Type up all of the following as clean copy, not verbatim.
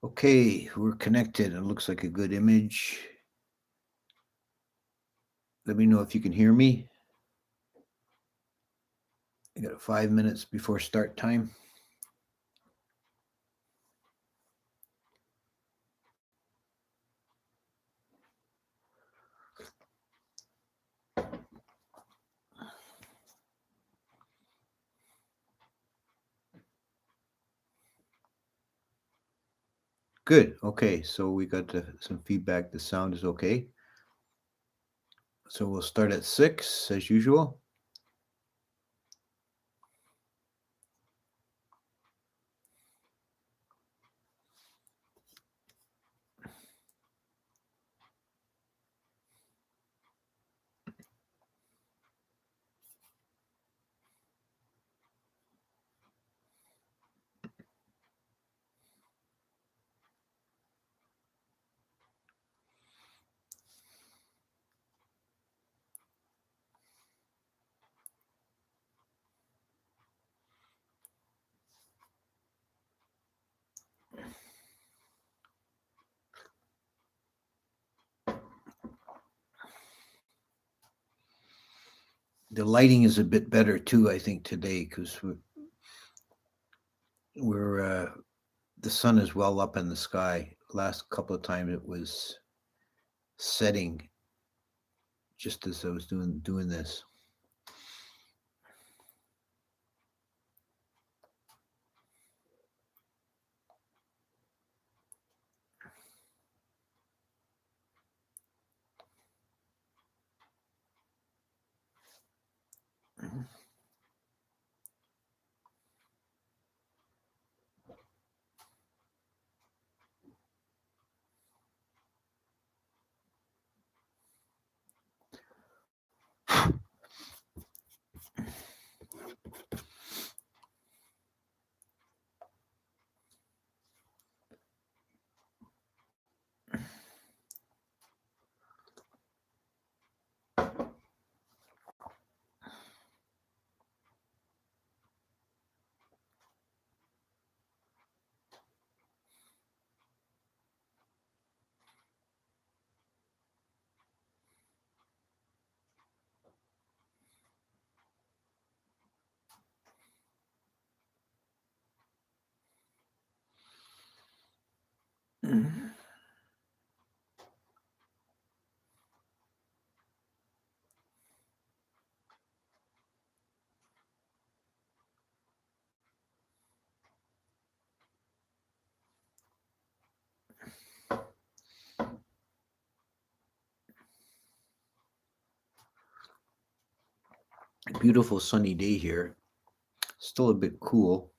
Okay, we're connected. It looks like a good image. Let me know if you can hear me. I got 5 minutes before start time. Good. Okay, so we got some feedback. The sound is okay. So we'll start at 6 as usual. The lighting is a bit better too, I think, today because we're the sun is well up in the sky. Last couple of times it was setting just as I was doing this. Beautiful sunny day here. Still a bit cool.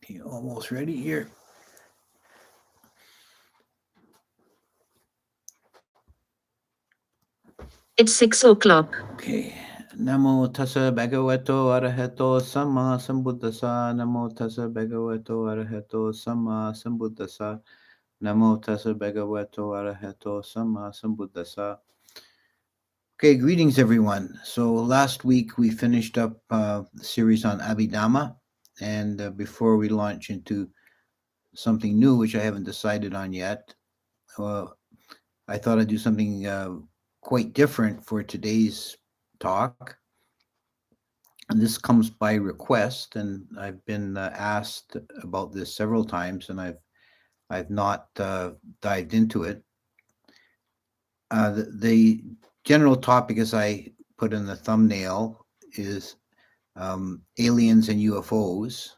Okay, almost ready here. It's 6 o'clock. Okay. Namo tassa bhagavato arahato sama sambuddhasa. Namo tassa bhagavato arahato sama sambuddhasa. Namo tassa bhagavato arahato sama sambuddhasa. Okay, greetings everyone. So last week we finished up the series on Abhidhamma, and before we launch into something new, which I haven't decided on yet, uh, I thought I'd do something quite different for today's talk. And this comes by request, and I've been asked about this several times, and I've I've not dived into it. The general topic, as I put in the thumbnail, is aliens and UFOs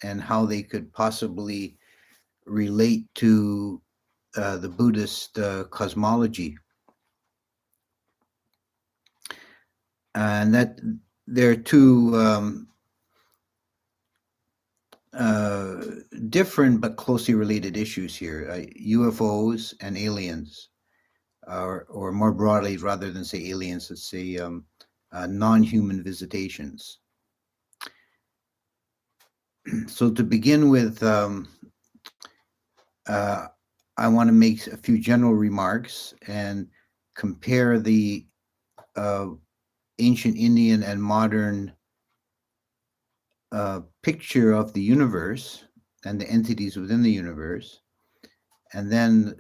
and how they could possibly relate to the Buddhist cosmology. And that there are two uh, different but closely related issues here, UFOs and aliens, or more broadly, rather than say aliens, let's say non-human visitations. So to begin with, uh, I want to make a few general remarks and compare the uh, ancient Indian and modern picture of the universe and the entities within the universe, and then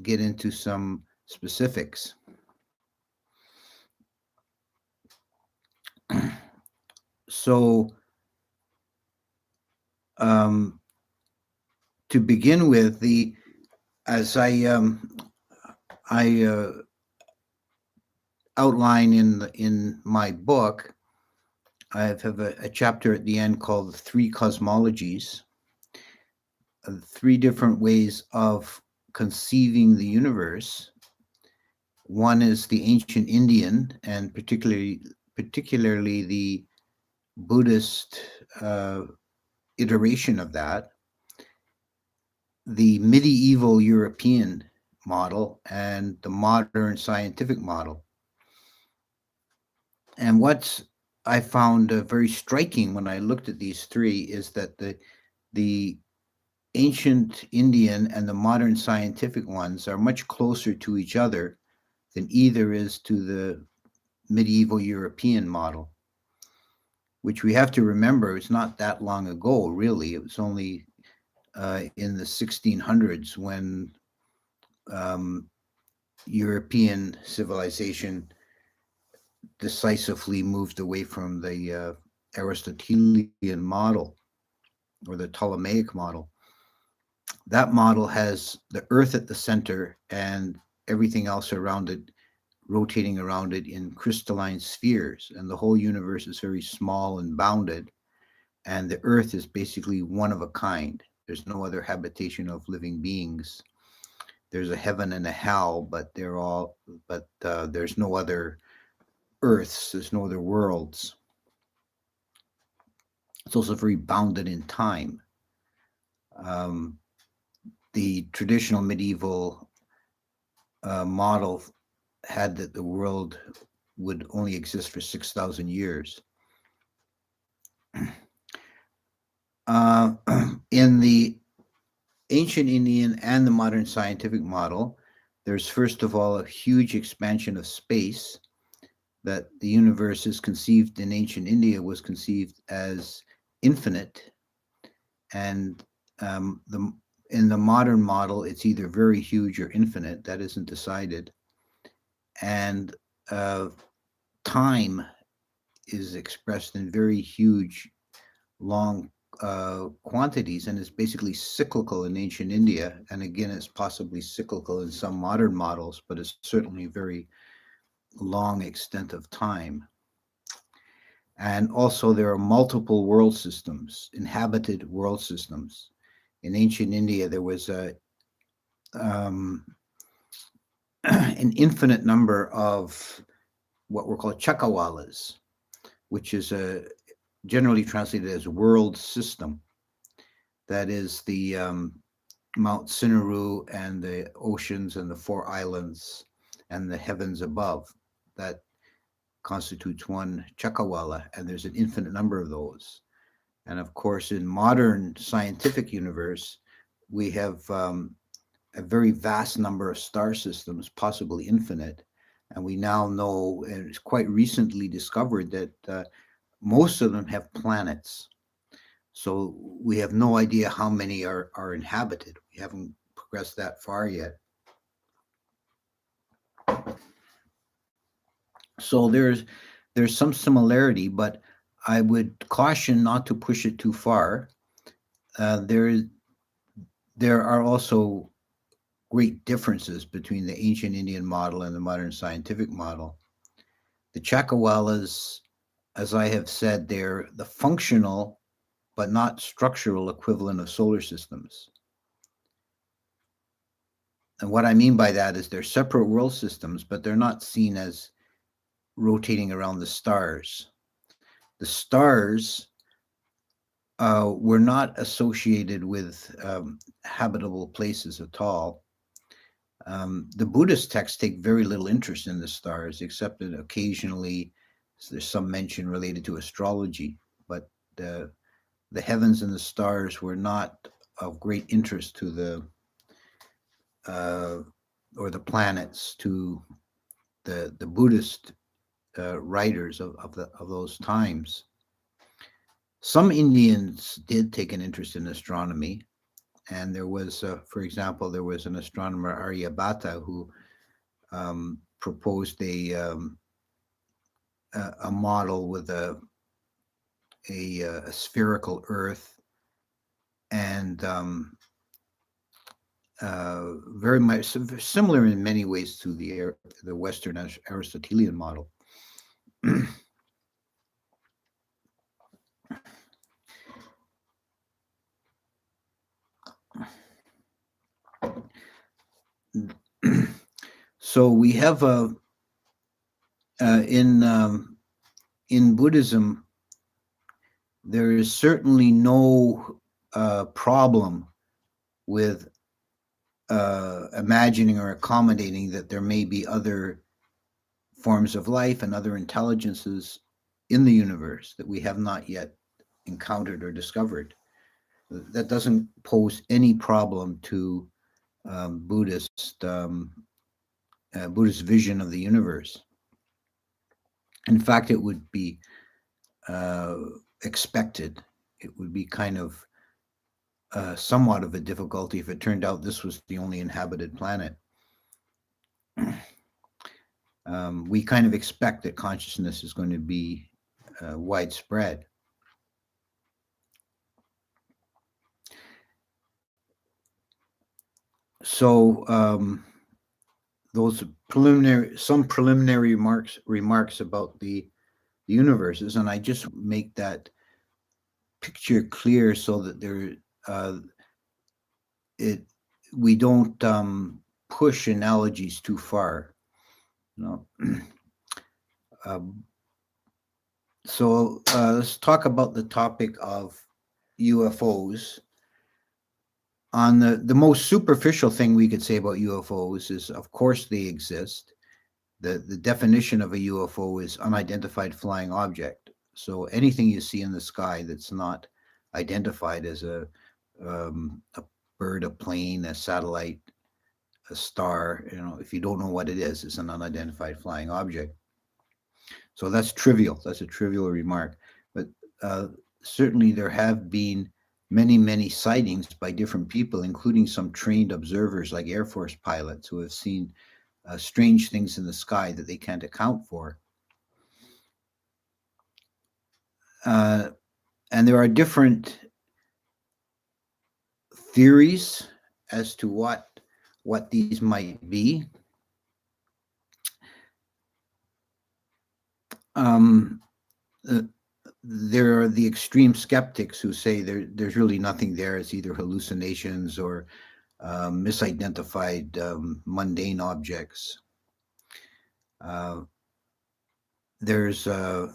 get into some specifics. So, um, to begin with, as I outline in my book, I have a chapter at the end called Three Cosmologies, three different ways of conceiving the universe. One is the ancient Indian, and particularly the Buddhist iteration of that, the medieval European model, and the modern scientific model. And what's I found very striking when I looked at these three is that the ancient Indian and the modern scientific ones are much closer to each other than either is to the medieval European model, which we have to remember is not that long ago, really. It was only in the 1600s when um, European civilization decisively moved away from the Aristotelian model or the Ptolemaic model. That model has the Earth at the center and everything else around it rotating around it in crystalline spheres, and the whole universe is very small and bounded, and the Earth is basically one of a kind. There's no other habitation of living beings. There's a heaven and a hell, but there's no other Earths. There's no other worlds. It's also very bounded in time. Um, the traditional medieval model had that the world would only exist for 6,000 years. Uh, in the ancient Indian and the modern scientific model, there's first of all a huge expansion of space, that the universe is conceived in ancient India was conceived as infinite, and in the modern model, it's either very huge or infinite. That isn't decided, and time is expressed in very huge, long quantities, and is basically cyclical in ancient India. And again, it's possibly cyclical in some modern models, but it's certainly very long extent of time. And also, there are multiple world systems, inhabited world systems. In ancient India, there was um, an infinite number of what were called chakawalas, which is generally translated as world system. That is the Mount Sinaru and the oceans and the four islands and the heavens above. That constitutes one chakawala, and there's an infinite number of those. And of course, in modern scientific universe, we have a very vast number of star systems, possibly infinite. And we now know, and it's quite recently discovered, that most of them have planets. So we have no idea how many are inhabited. We haven't progressed that far yet. So there's some similarity, but I would caution not to push it too far. There is there are also great differences between the ancient Indian model and the modern scientific model. The Chakawalas, as I have said, they're the functional but not structural equivalent of solar systems. And what I mean by that is they're separate world systems, but they're not seen as rotating around the stars. The stars were not associated with habitable places at all. The Buddhist texts take very little interest in the stars, except that occasionally there's some mention related to astrology, but the heavens and the stars were not of great interest to or the planets to the Buddhist writers of those times. Some Indians did take an interest in astronomy, and there was, for example, there was an astronomer Aryabhata who proposed a model with a spherical Earth and very much similar in many ways to the Western Aristotelian model. So we have in Buddhism, there is certainly no problem with imagining or accommodating that there may be other forms of life and other intelligences in the universe that we have not yet encountered or discovered. That doesn't pose any problem to Buddhist vision of the universe. In fact, it would be expected. It would be kind of somewhat of a difficulty if it turned out this was the only inhabited planet. We kind of expect that consciousness is going to be widespread. So those some preliminary remarks about the universes, and I just make that picture clear so that we don't push analogies too far. So let's talk about the topic of UFOs. On the most superficial thing we could say about UFOs is, of course, they exist. The definition of a UFO is unidentified flying object. So anything you see in the sky that's not identified as a bird, a plane, a satellite, a star, if you don't know what it is, it's an unidentified flying object. So that's trivial. That's a trivial remark. But certainly there have been many sightings by different people, including some trained observers like Air Force pilots who have seen strange things in the sky that they can't account for. And there are different theories as to what these might be. There are the extreme skeptics who say there's really nothing there. It's either hallucinations or misidentified mundane objects. There's the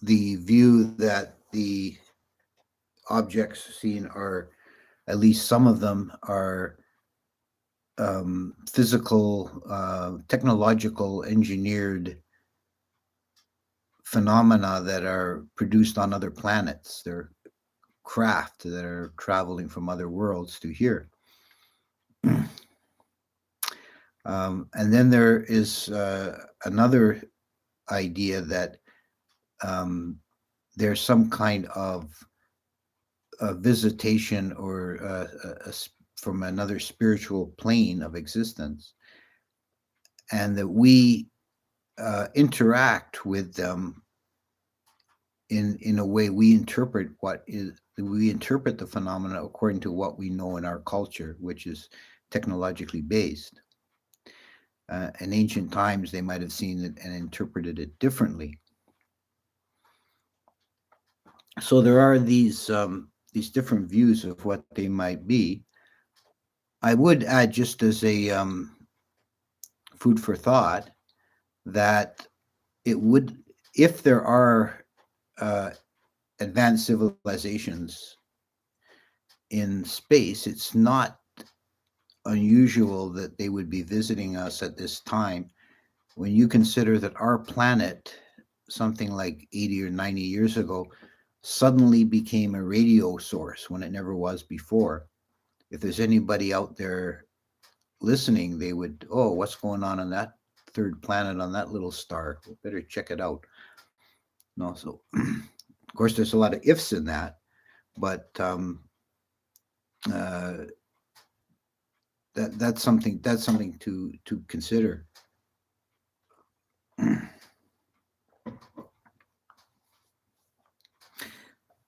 view that the objects seen are, at least some of them, are physical, technological, engineered phenomena that are produced on other planets. They're craft that are traveling from other worlds to here. And then there is another idea that there's some kind of a visitation or from another spiritual plane of existence, and that we interact with them in a way we interpret the phenomena according to what we know in our culture, which is technologically based. In ancient times, they might have seen it and interpreted it differently. So there are these different views of what they might be. I would add, just as a food for thought, that it would, if there are uh, advanced civilizations in space, it's not unusual that they would be visiting us at this time. When you consider that our planet, something like 80 or 90 years ago, suddenly became a radio source when it never was before. If there's anybody out there listening, they would, oh, what's going on that third planet on that little star? We better check it out. No, so of course, there's a lot of ifs in that, but uh, that's something to consider.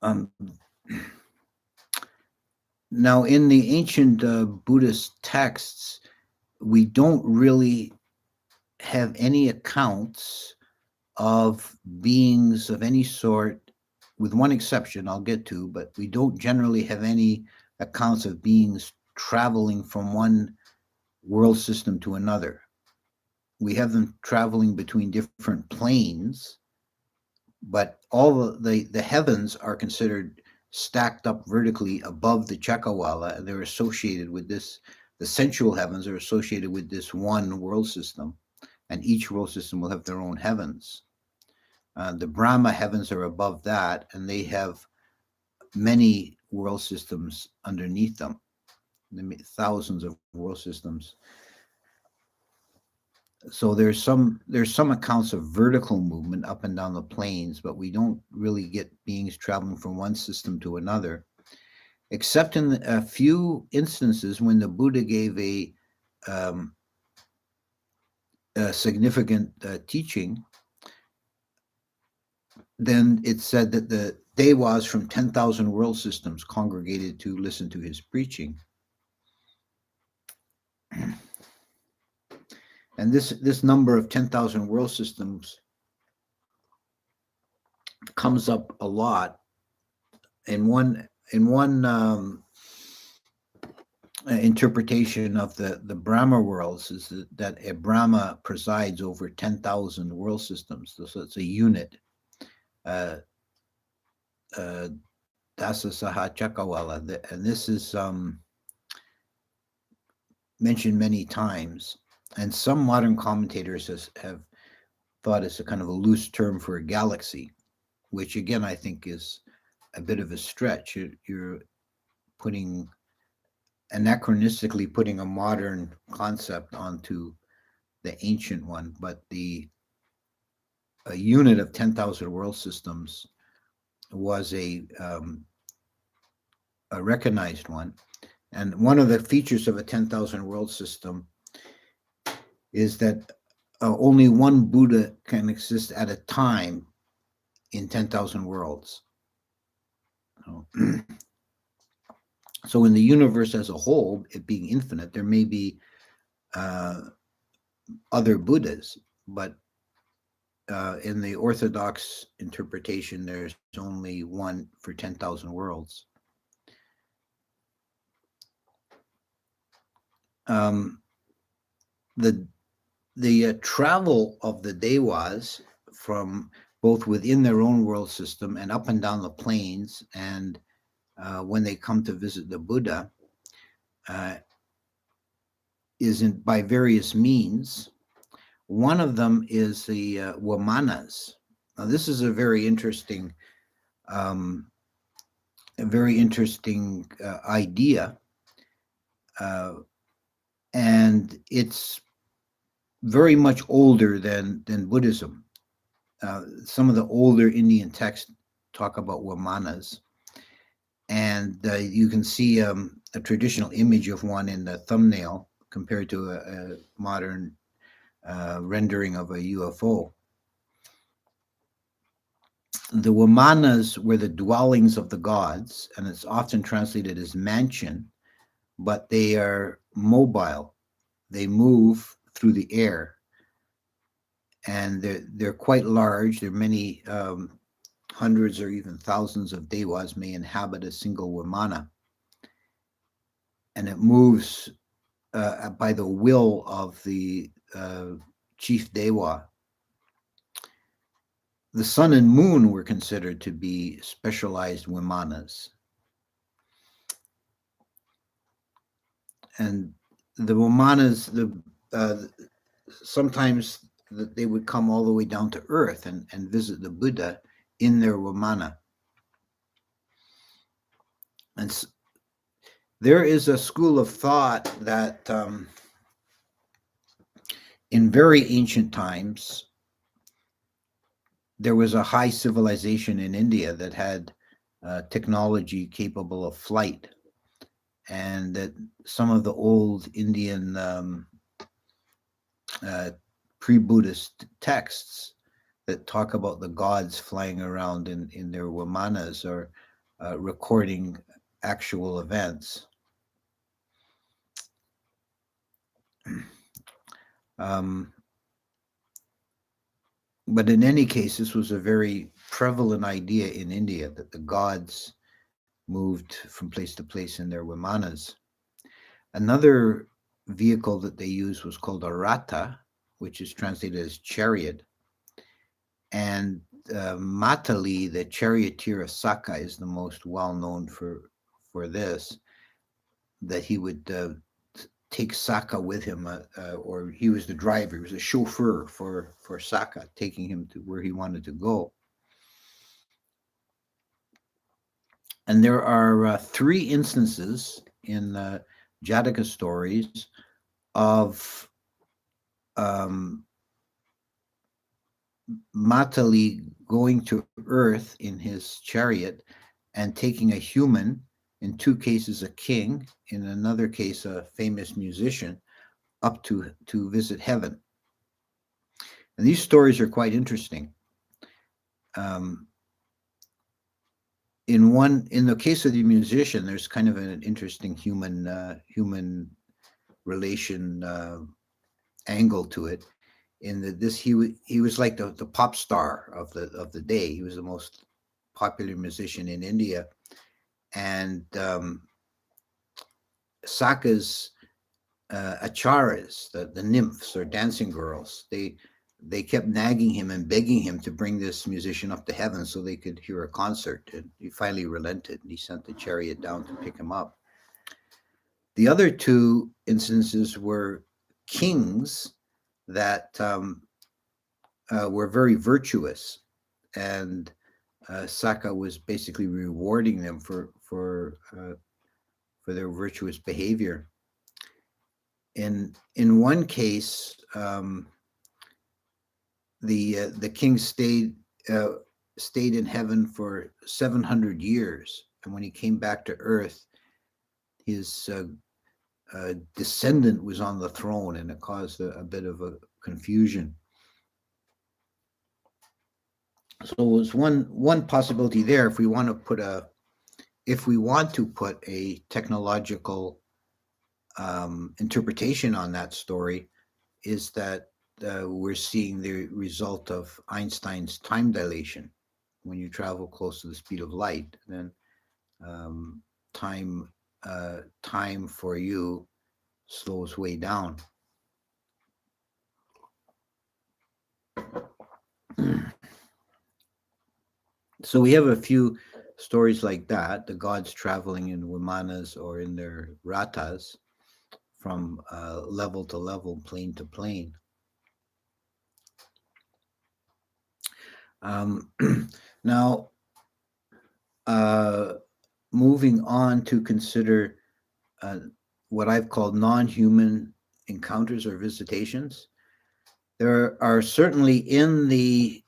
Um, Now, in the ancient Buddhist texts, we don't really have any accounts of beings of any sort, with one exception I'll get to, but we don't generally have any accounts of beings traveling from one world system to another. We have them traveling between different planes, but all the heavens are considered stacked up vertically above the Chakrawala, and they're associated with this. The sensual heavens are associated with this one world system, and each world system will have their own heavens. The Brahma heavens are above that, and they have many world systems underneath them, thousands of world systems. So there's some accounts of vertical movement up and down the plains, but we don't really get beings traveling from one system to another, except in a few instances when the Buddha gave um, a significant teaching. Then it said that the Dewas from 10,000 world systems congregated to listen to his preaching. And this number of 10,000 world systems comes up a lot. In one interpretation of the Brahma worlds is that a Brahma presides over 10,000 world systems. So it's a unit. Uh, uh, Dasa Saha Chakawala, and this is mentioned many times. And some modern commentators have thought it's a kind of a loose term for a galaxy, which again I think is a bit of a stretch. You're putting anachronistically putting a modern concept onto the ancient one, but the a unit of 10,000 world systems was a recognized one. And one of the features of a 10,000 world system is that only one Buddha can exist at a time in 10,000 worlds. So, so in the universe as a whole, it being infinite, there may be other Buddhas, but in the Orthodox interpretation, there's only one for 10,000 worlds. The travel of the Dewas from both within their own world system and up and down the plains, and when they come to visit the Buddha, is by various means. One of them is the Wamanas. Now, this is a very interesting idea, and it's very much older than Buddhism. Some of the older Indian texts talk about Wamanas, and you can see a traditional image of one in the thumbnail compared to a modern rendering of a UFO. The Wamanas were the dwellings of the gods, and it's often translated as mansion, but they are mobile. They move through the air, and they're quite large. There are many hundreds or even thousands of devas may inhabit a single Wamana, and it moves by the will of the chief deva. The sun and moon were considered to be specialized Vimanas. And the Vimanas, sometimes they would come all the way down to earth and visit the Buddha in their Vimana. And there is a school of thought that in very ancient times, there was a high civilization in India that had technology capable of flight, and that some of the old Indian pre-Buddhist texts that talk about the gods flying around in their Vimanas or recording actual events. But in any case, this was a very prevalent idea in India that the gods moved from place to place in their Vimanas. Another vehicle that they used was called a rata, which is translated as chariot. And Matali, the charioteer of Saka, is the most well known for this. That he would take Saka with him, or he was the driver. He was a chauffeur for Saka, taking him to where he wanted to go. And there are 3 instances in Jataka stories of Matali going to Earth in his chariot and taking a human, in 2 cases a king, in another case a famous musician, up to visit heaven. And these stories are quite interesting. In the case of the musician, there's kind of an interesting human relation angle to it. In that he was like the pop star of the day. He was the most popular musician in India, and Saka's acharas, the nymphs or dancing girls, they kept nagging him and begging him to bring this musician up to heaven so they could hear a concert. And he finally relented, and he sent the chariot down to pick him up. The other 2 instances were kings that were very virtuous, and Saka was basically rewarding them for their virtuous behavior. In one case, the king stayed in heaven for 700 years, and when he came back to earth, his descendant was on the throne, and it caused a bit of a confusion. So it was one possibility there. If we want to put a technological interpretation on that story, is that we're seeing the result of Einstein's time dilation. When you travel close to the speed of light, then time for you slows way down. So we have a few stories like that, the gods traveling in Vimanas or in their ratas from level to level, plane to plane. Now, moving on to consider what I've called non-human encounters or visitations. There are certainly in the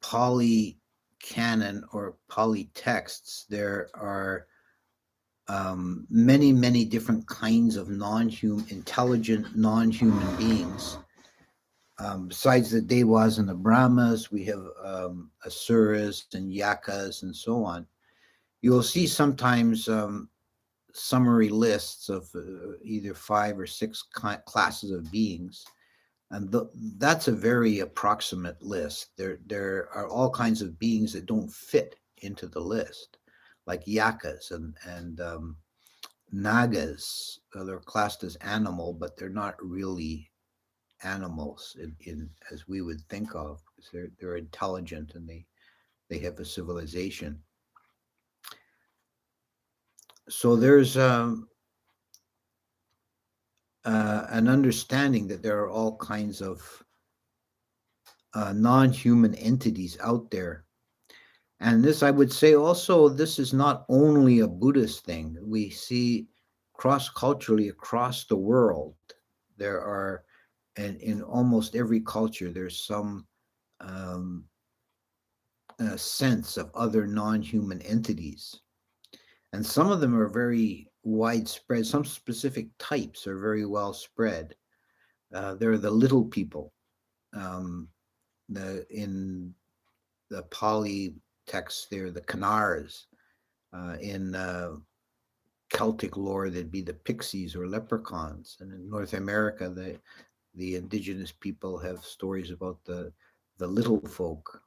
Pali canon or Pali texts, there are many different kinds of intelligent non-human beings Besides the Devas and the Brahmas, we have Asuras and Yakas and so on. You'll see sometimes summary lists of either 5 or 6 classes of beings, and that's a very approximate list. There are all kinds of beings that don't fit into the list, like yakas and nagas. They're classed as animal, but they're not really animals in as we would think of, because they're intelligent and they have a civilization. So there's an understanding that there are all kinds of non-human entities out there. And this, I would say also, this is not only a Buddhist thing. We see cross-culturally across the world, there are, and in almost every culture, there's some um, sense of other non-human entities. And some of them are very widespread. Some specific types are very well spread. There are the little people. Um, in the Pali texts, they're the Kanars. In Celtic lore, they'd be the pixies or leprechauns. And in North America, the indigenous people have stories about the little folk.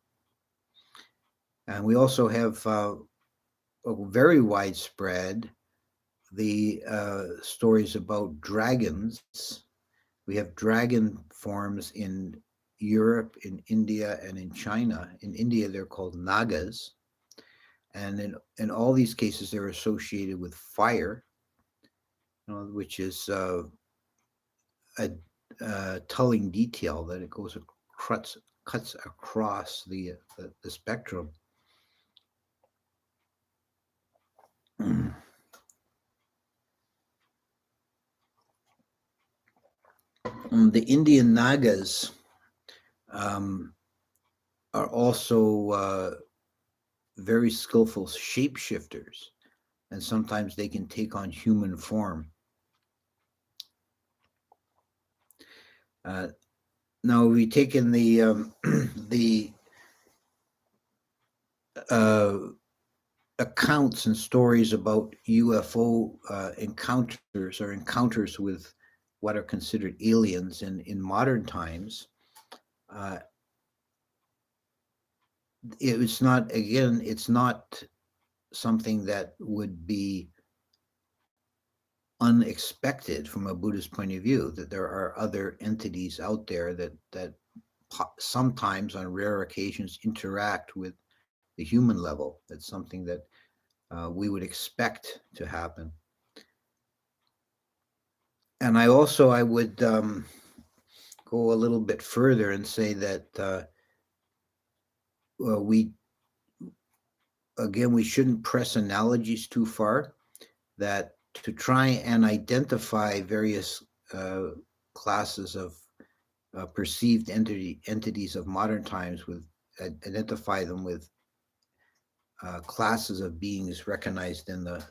And we also have very widespread the stories about dragons. We have dragon forms in Europe, in India, and in China. In India, they're called nagas. And in all these cases, they're associated with fire, which is a telling detail that it cuts across the spectrum. The Indian Nagas um, are also very skillful shapeshifters, and sometimes they can take on human form. Now, we take in the uh, accounts and stories about UFO encounters with what are considered aliens in modern times. Uh, it's not something that would be unexpected from a Buddhist point of view, that there are other entities out there that sometimes, on rare occasions, interact with the human level. That's something that we would expect to happen. And I would go a little bit further and say that we shouldn't press analogies too far. That to try and identify various classes of perceived entities of modern times, with identify them with classes of beings recognized in the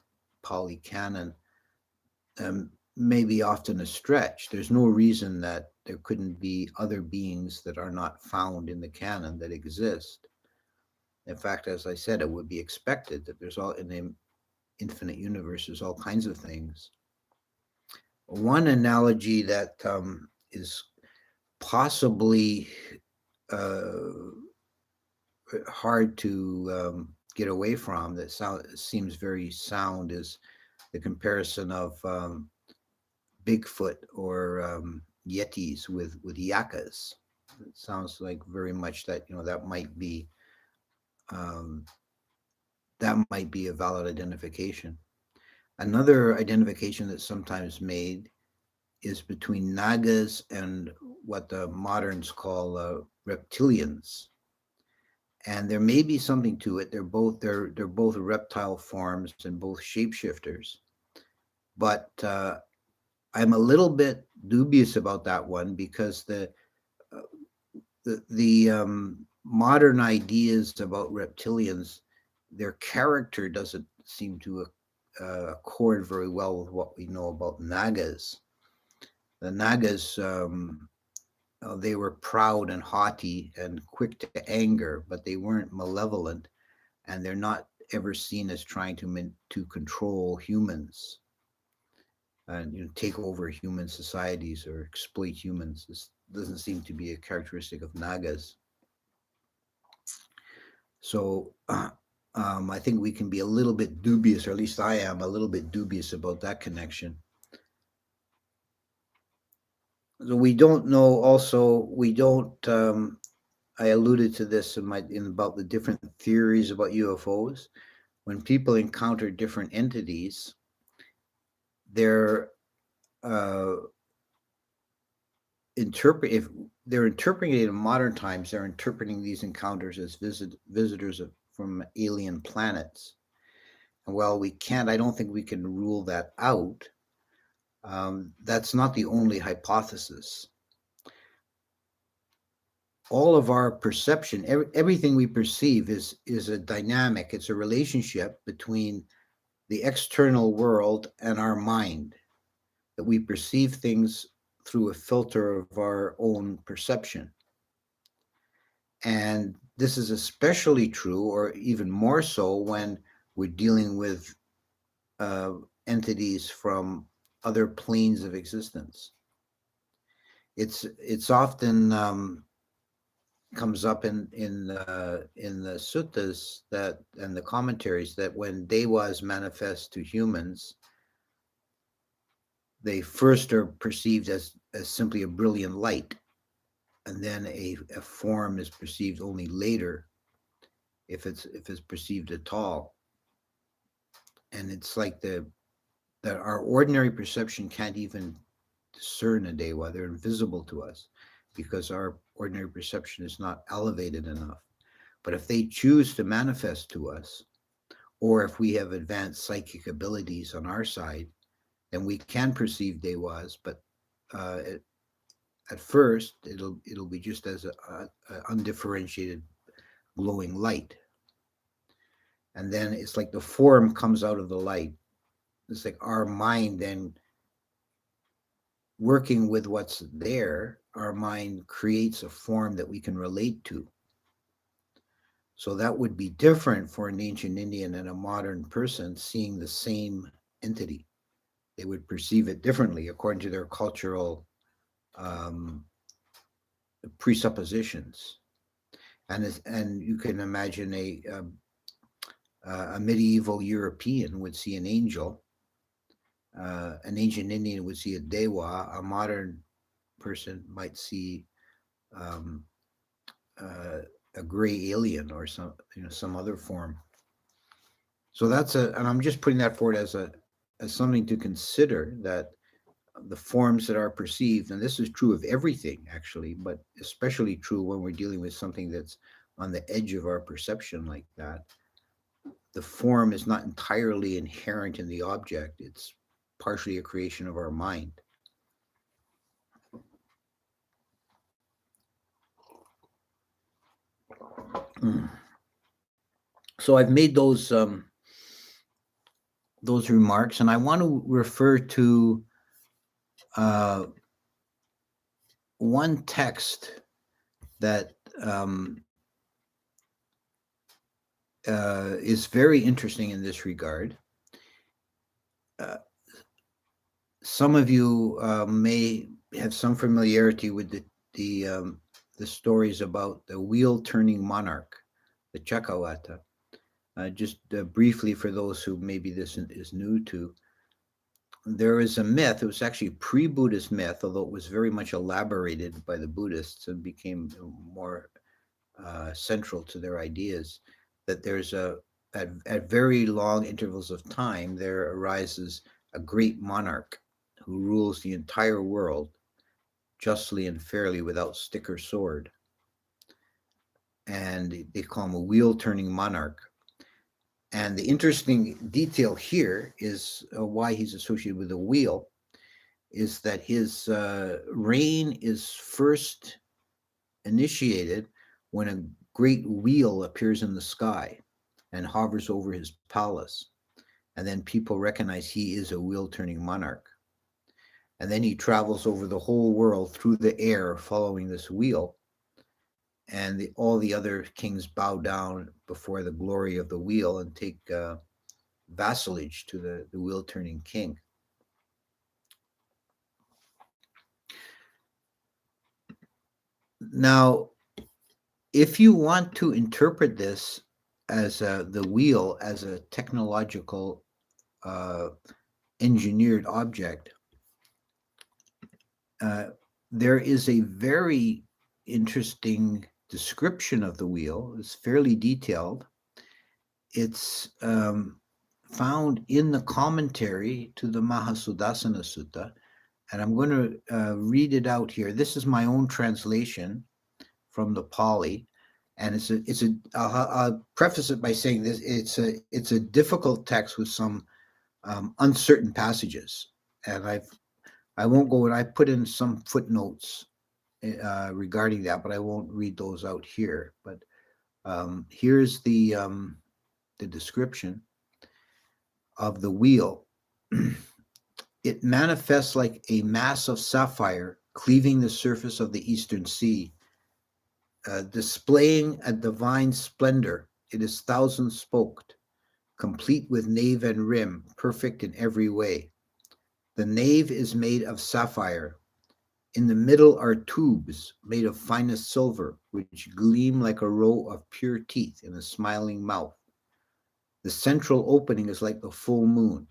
Pali Canon, may be often a stretch. There's no reason that there couldn't be other beings that are not found in the canon that exist. In fact, as I said, it would be expected that there's all in the infinite universe, there's all kinds of things. One analogy that is possibly hard to get away from, that seems very sound, is the comparison of Bigfoot or Yetis with yakas. It sounds like very much that that might be a valid identification. Another identification that's sometimes made is between nagas and what the moderns call reptilians. And there may be something to it. They're both reptile forms and both shapeshifters. But I'm a little bit dubious about that one, because the modern ideas about reptilians, their character doesn't seem to accord very well with what we know about nagas. The nagas they were proud and haughty and quick to anger, but they weren't malevolent, and they're not ever seen as trying to control humans and take over human societies or exploit humans. This doesn't seem to be a characteristic of Nagas. So I think we can be a little bit dubious, or at least I am a little bit dubious about that connection. So we don't know. Also, we don't. I alluded to this in about the different theories about UFOs. When people encounter different entities, they're uh, if they're interpreting it in modern times, they're interpreting these encounters as visitors from alien planets. And while we can't, I don't think we can rule that out. That's not the only hypothesis. All of our perception, everything we perceive is a dynamic. It's a relationship between the external world and our mind, that we perceive things through a filter of our own perception. And this is especially true, or even more so, when we're dealing with uh, entities from other planes of existence. It's often comes up in the suttas that and the commentaries that when devas manifest to humans, they first are perceived as simply a brilliant light, and then a form is perceived only later, if it's perceived at all. And it's like that our ordinary perception can't even discern a deva. They're invisible to us because our ordinary perception is not elevated enough. But if they choose to manifest to us, or if we have advanced psychic abilities on our side, then we can perceive devas. But uh, at first, it'll be just as a undifferentiated glowing light, and then it's like the form comes out of the light. It's like our mind then working with what's there. Our mind creates a form that we can relate to. So that would be different for an ancient Indian and a modern person seeing the same entity. They would perceive it differently according to their cultural um, presuppositions. And you can imagine a medieval European would see an angel, an ancient Indian would see a dewa, a modern person might see um, uh, a gray alien or some other form. So and I'm just putting that forward as something to consider, that the forms that are perceived, and this is true of everything actually, but especially true when we're dealing with something that's on the edge of our perception like that. The form is not entirely inherent in the object, it's partially a creation of our mind. So I've made those remarks, and I want to refer to uh, one text that is very interesting in this regard. Uh, some of you may have some familiarity with the stories about the wheel turning monarch, the Chakawata. Just briefly, for those who maybe this is new to, there is a myth. It was actually a pre-Buddhist myth, although it was very much elaborated by the Buddhists and became more central to their ideas. That there's at very long intervals of time, there arises a great monarch who rules the entire world justly and fairly without stick or sword. And they call him a wheel turning monarch. And the interesting detail here is why he's associated with a wheel, is that his reign is first initiated when a great wheel appears in the sky and hovers over his palace. And then people recognize he is a wheel turning monarch. and then he travels over the whole world through the air following this wheel. And all the other kings bow down before the glory of the wheel and take vassalage to the wheel turning king. Now, if you want to interpret this as the wheel as a technological uh, engineered object, uh, there is a very interesting description of the wheel. It's fairly detailed. It's found in the commentary to the Mahasudassana Sutta, and I'm going to read it out here. This is my own translation from the Pali, and I'll preface it by saying this: it's a difficult text with some uncertain passages, and I won't go and I put in some footnotes regarding that, but I won't read those out here. But here's the description of the wheel. It manifests like a mass of sapphire cleaving the surface of the eastern sea, displaying a divine splendor. It is thousand-spoked, complete with nave and rim, perfect in every way. The nave is made of sapphire. In the middle are tubes made of finest silver, which gleam like a row of pure teeth in a smiling mouth. The central opening is like the full moon.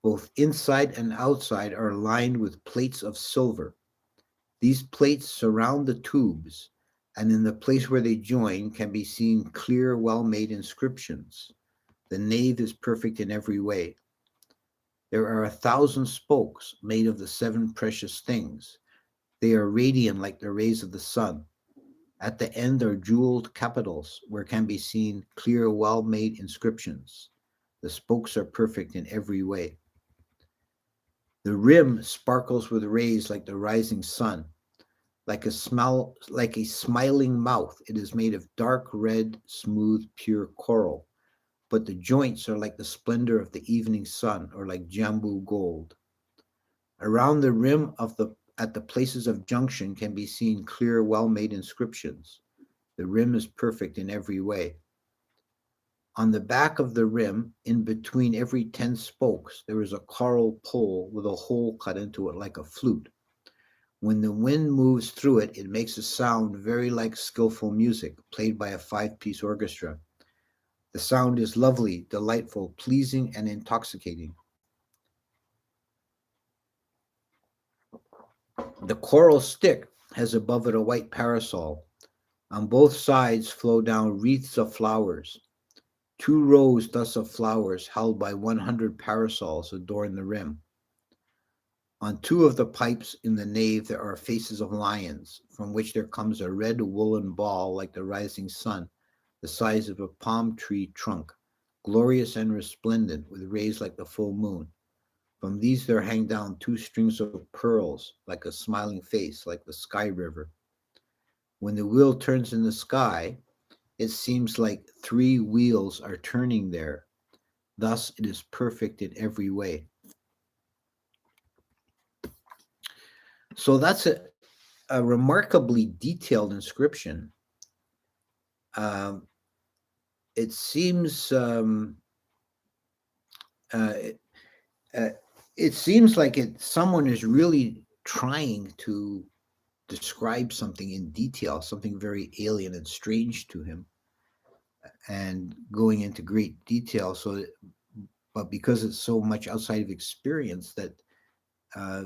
Both inside and outside are lined with plates of silver. These plates surround the tubes, and in the place where they join can be seen clear, well-made inscriptions. The nave is perfect in every way. There are 1,000 spokes made of the 7 precious things. They are radiant like the rays of the sun. At the end are jeweled capitals where can be seen clear, well-made inscriptions. The spokes are perfect in every way. The rim sparkles with rays like the rising sun. Like a smiling mouth, it is made of dark red, smooth, pure coral. But the joints are like the splendor of the evening sun, or like jambu gold. Around the rim at the places of junction can be seen clear, well-made inscriptions. The rim is perfect in every way. On the back of the rim, in between every 10 spokes, there is a coral pole with a hole cut into it like a flute. When the wind moves through it, it makes a sound very like skillful music played by a 5-piece orchestra. The sound is lovely, delightful, pleasing, and intoxicating. The coral stick has above it a white parasol. On both sides flow down wreaths of flowers. 2 rows thus of flowers held by 100 parasols adorn the rim. On 2 of the pipes in the nave there are faces of lions, from which there comes a red woolen ball like the rising sun, the size of a palm tree trunk, glorious and resplendent, with rays like the full moon. From these there hang down 2 strings of pearls, like a smiling face, like the sky river. When the wheel turns in the sky, it seems like 3 wheels are turning there. Thus it is perfect in every way. So that's a remarkably detailed inscription. Um, it seems uh, it, uh, it seems like someone is really trying to describe something in detail, something very alien and strange to him, and going into great detail. But because it's so much outside of experience that uh,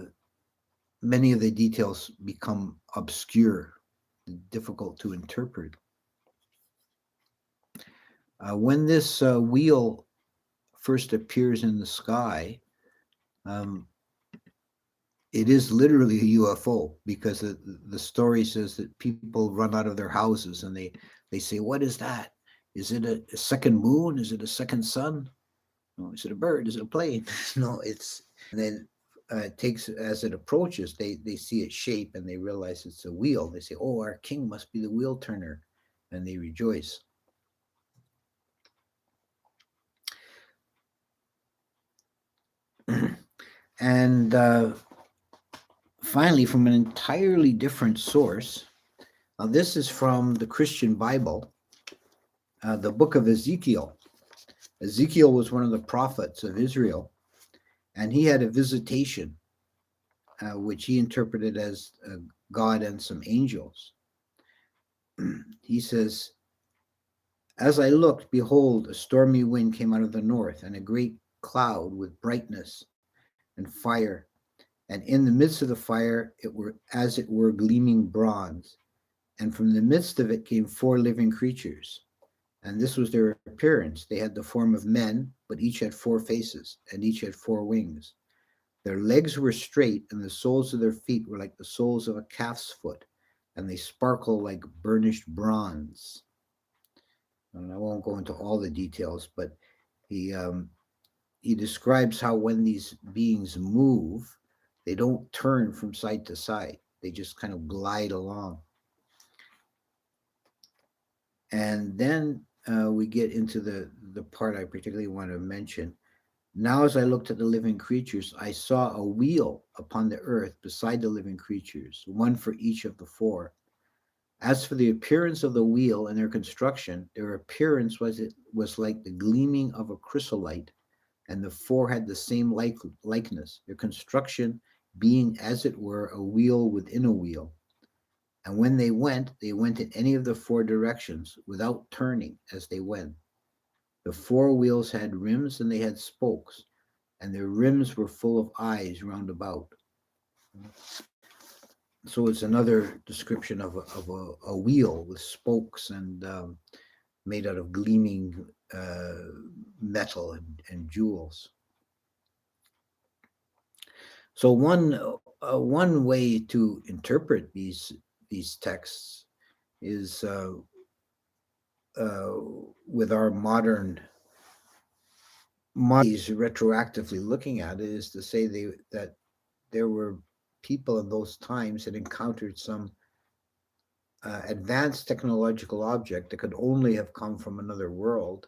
many of the details become obscure, difficult to interpret. When this wheel first appears in the sky, um, it is literally a UFO because the story says that people run out of their houses and they say, "What is that? Is it a second moon? Is it a second sun? No, is it a bird? Is it a plane?" No, it's and then it takes as it approaches, they see its shape and they realize it's a wheel. They say, "Oh, our king must be the wheel turner," and they rejoice. And finally, from an entirely different source, now this is from the Christian Bible, the book of Ezekiel. Ezekiel was one of the prophets of Israel, and he had a visitation, which he interpreted as God and some angels. He says, "As I looked, behold, a stormy wind came out of the north, and a great cloud with brightness and fire. And in the midst of the fire, it were as it were gleaming bronze. And from the midst of it came four living creatures. And this was their appearance. They had the form of men, but each had four faces, and each had four wings. Their legs were straight, and the soles of their feet were like the soles of a calf's foot, and they sparkle like burnished bronze." And I won't go into all the details, but he he describes how when these beings move, they don't turn from side to side. They just kind of glide along. And then we get into the part I particularly want to mention. "Now, as I looked at the living creatures, I saw a wheel upon the earth beside the living creatures, one for each of the four. As for the appearance of the wheel and their construction, their appearance was like the gleaming of a chrysolite, and the four had the same likeness, their construction being as it were a wheel within a wheel. And when they went in any of the four directions without turning as they went. The four wheels had rims and they had spokes, and their rims were full of eyes round about." So it's another description of a wheel with spokes and made out of gleaming metal and jewels. So one way to interpret these texts is uh, with our modern retroactively looking at it, is to say that there were people in those times that encountered some advanced technological object that could only have come from another world,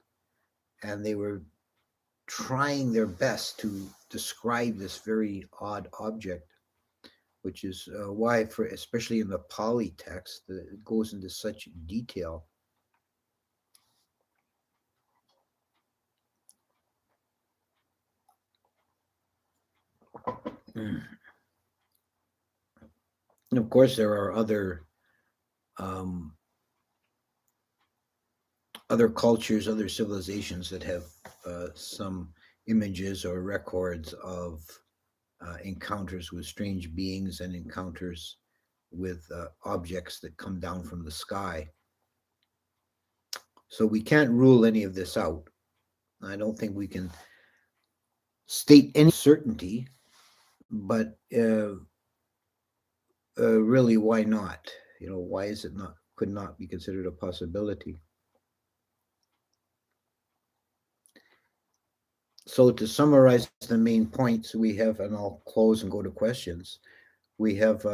and they were trying their best to describe this very odd object, which is why, for especially in the Pali text, it goes into such detail. And of course, there are um, other cultures, other civilizations that have some images or records of encounters with strange beings and encounters with objects that come down from the sky. So we can't rule any of this out. I don't think we can state any certainty, but really, why not? Why is it not could not be considered a possibility? So to summarize the main points, we have, and I'll close and go to questions. We have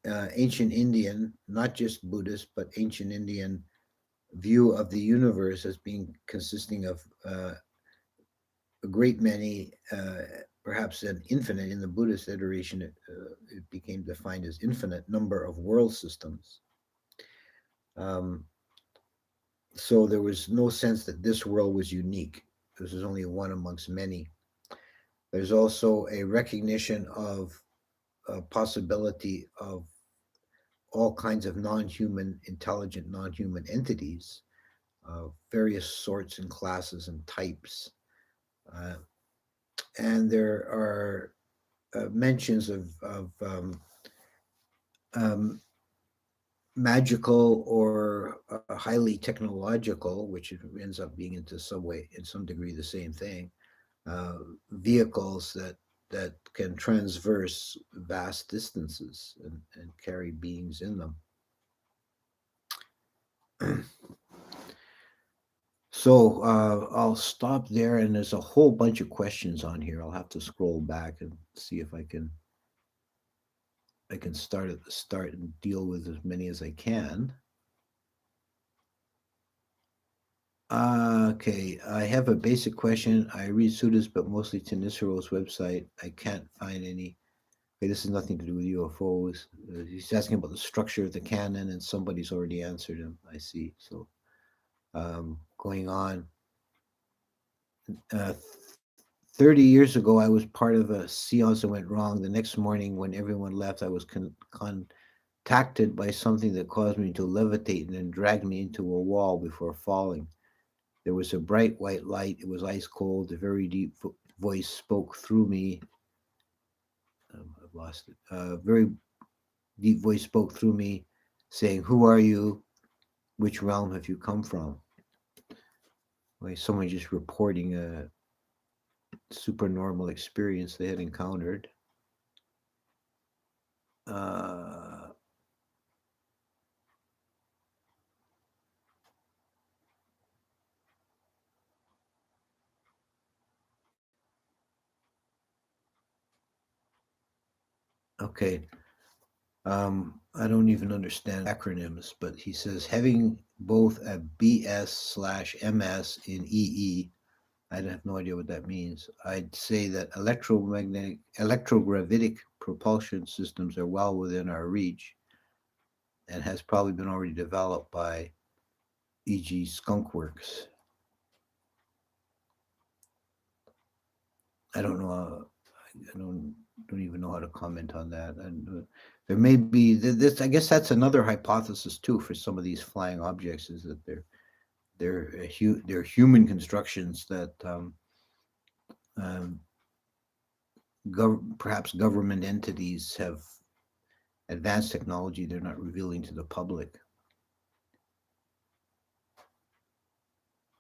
ancient Indian, not just Buddhist, but ancient Indian view of the universe as being consisting of a great many, perhaps an infinite. In the Buddhist iteration, it became defined as infinite number of world systems. Um, so there was no sense that this world was unique. This was only one amongst many. There's also a recognition of a possibility of all kinds of non-human, intelligent non-human entities, various sorts and classes and types. Uh, and there are mentions of um, magical or highly technological, which ends up being into some way, in some degree, the same thing. Uh, Vehicles that can transverse vast distances and carry beings in them. So I'll stop there, and there's a whole bunch of questions on here. I'll have to scroll back and see if I can start at the start and deal with as many as I can. Okay, I have a basic question. I read Sudas, but mostly Tenisaro's website. I can't find any Okay, this has nothing to do with UFOs. He's asking about the structure of the cannon, and somebody's already answered him. I see. So, going on. 30 years ago, I was part of a seance that went wrong. The next morning, when everyone left, I was contacted by something that caused me to levitate and then dragged me into a wall before falling. There was a bright white light. It was ice cold. A very deep voice spoke through me. I've lost it. A very deep voice spoke through me, saying, "Who are you? Which realm have you come from?" Like someone just reporting a supernormal experience they had encountered. Uh, okay. I don't even understand acronyms, but he says having both a BS/MS in EE. I have no idea what that means. I'd say that electrogravitic propulsion systems are well within our reach and has probably been already developed by e.g. skunkworks. I don't know. I don't even know how to comment on that. And there may be this. I guess that's another hypothesis too for some of these flying objects is that they're human constructions that um, perhaps government entities have advanced technology they're not revealing to the public.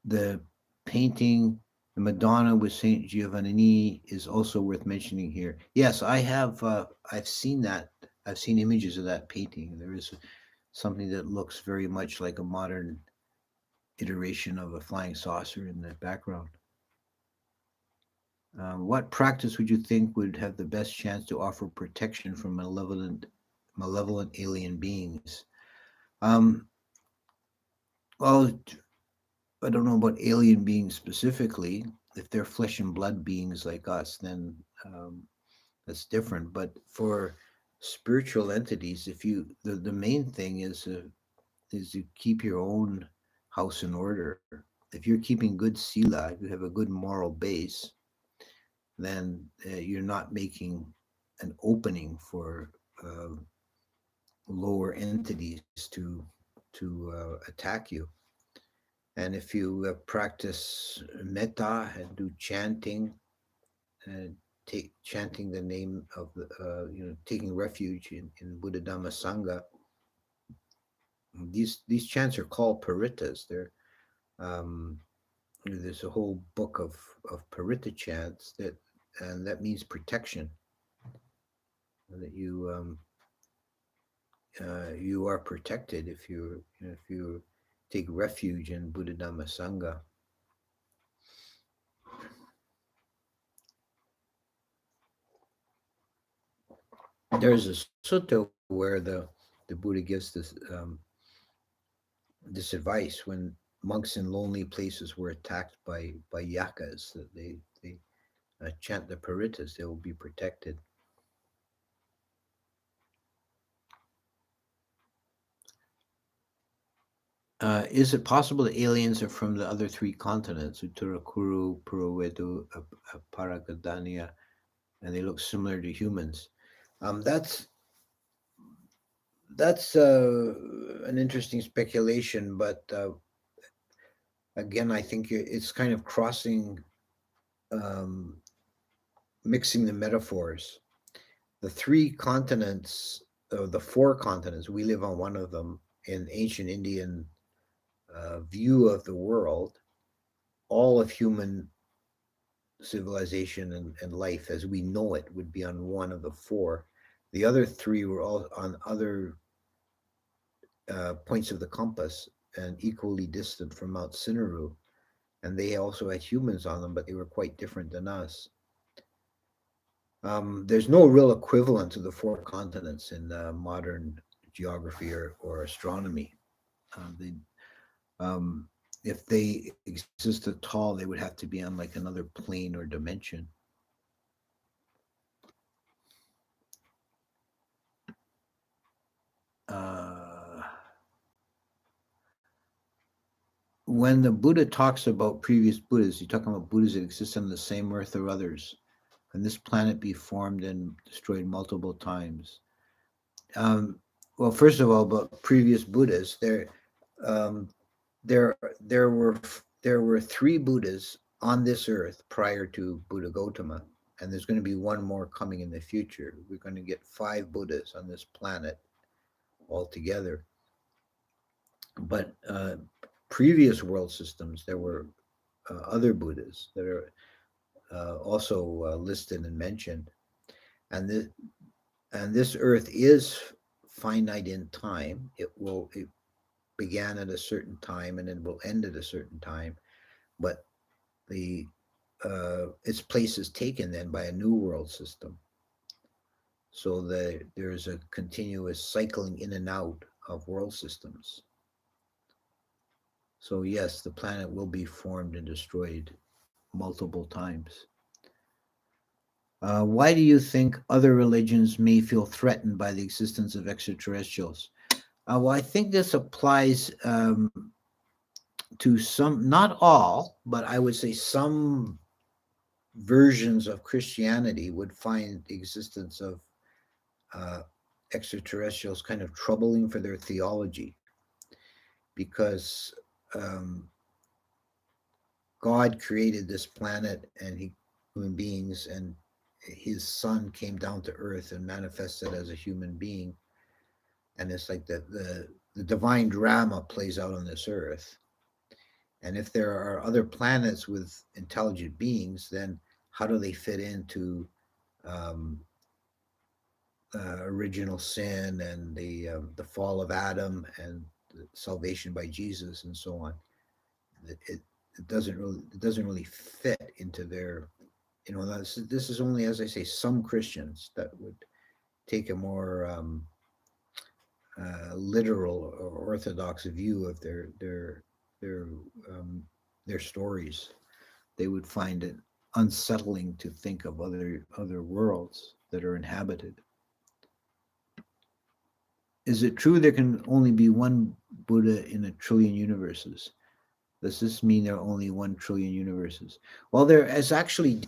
The painting, the Madonna with Saint Giovanni, is also worth mentioning here. Yes, I have. I've seen that. I've seen images of that painting. There is something that looks very much like a modern iteration of a flying saucer in the background. What practice would you think would have the best chance to offer protection from malevolent alien beings? Um, well, I don't know about alien beings specifically. If they're flesh and blood beings like us, then that's different. But for spiritual entities, if you the main thing is to keep your own house in order. If you're keeping good sila, if you have a good moral base, then you're not making an opening for uh, lower entities to attack you. And if you practice metta and do chanting and take chanting the name of the taking refuge in Buddha Dhamma Sangha, these chants are called paritas. Um, there's a whole book of parita chants and that means protection. That you are protected if you take refuge in Buddha Dhamma Sangha. There's a sutta where the Buddha gives this advice when monks in lonely places were attacked by yakas that they chant the paritas, they will be protected. Is it possible that aliens are from the other three continents, Uttarakuru, Purawedu, Paragadania, and they look similar to humans? That's an interesting speculation, but again, I think it's kind of um, mixing the metaphors. The three continents, the four continents, we live on one of them in ancient Indian view of the world. All of human civilization and life as we know it would be on one of the four. The other three were all on other points of the compass and equally distant from Mount Sinaru. And they also had humans on them, but they were quite different than us. There's no real equivalent to the four continents in modern geography or astronomy. They, um, if they exist at all, they would have to be on like another plane or dimension. when the Buddha talks about previous Buddhas, he's talking about Buddhas that exist on the same earth or others. Can this planet be formed and destroyed multiple times? Um, well, first of all, about previous Buddhas, um, there were three Buddhas on this earth prior to Buddha Gautama, and there's going to be one more coming in the future. We're going to get five Buddhas on this planet altogether. But previous world systems, there were other Buddhas that are also listed and mentioned, and this Earth is finite in time. It began at a certain time and it will end at a certain time, but the its place is taken then by a new world system. So there's a continuous cycling in and out of world systems. So yes, the planet will be formed and destroyed multiple times. Why do you think other religions may feel threatened by the existence of extraterrestrials? Well, I think this applies to some, not all, but I would say some versions of Christianity would find the existence of uh, extraterrestrials kind of troubling for their theology because um, God created this planet and human beings, and his son came down to earth and manifested as a human being. And it's like the divine drama plays out on this earth. And if there are other planets with intelligent beings, then how do they fit into um, original sin and the fall of Adam and the salvation by Jesus and so on? It doesn't really fit into their, this is only, as I say, some Christians that would take a more literal or orthodox view of their um, their stories. They would find it unsettling to think of other worlds that are inhabited. Is it true there can only be one Buddha in a trillion universes? Does this mean there are only 1 trillion universes? Well, there is actually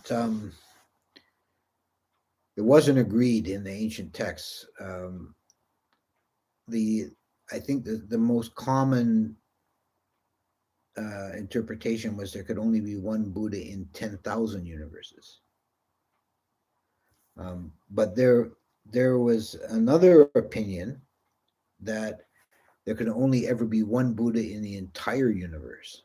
it wasn't agreed in the ancient texts. The I think the most common interpretation was there could only be one Buddha in 10,000 universes. But there was another opinion that there could only ever be one Buddha in the entire universe.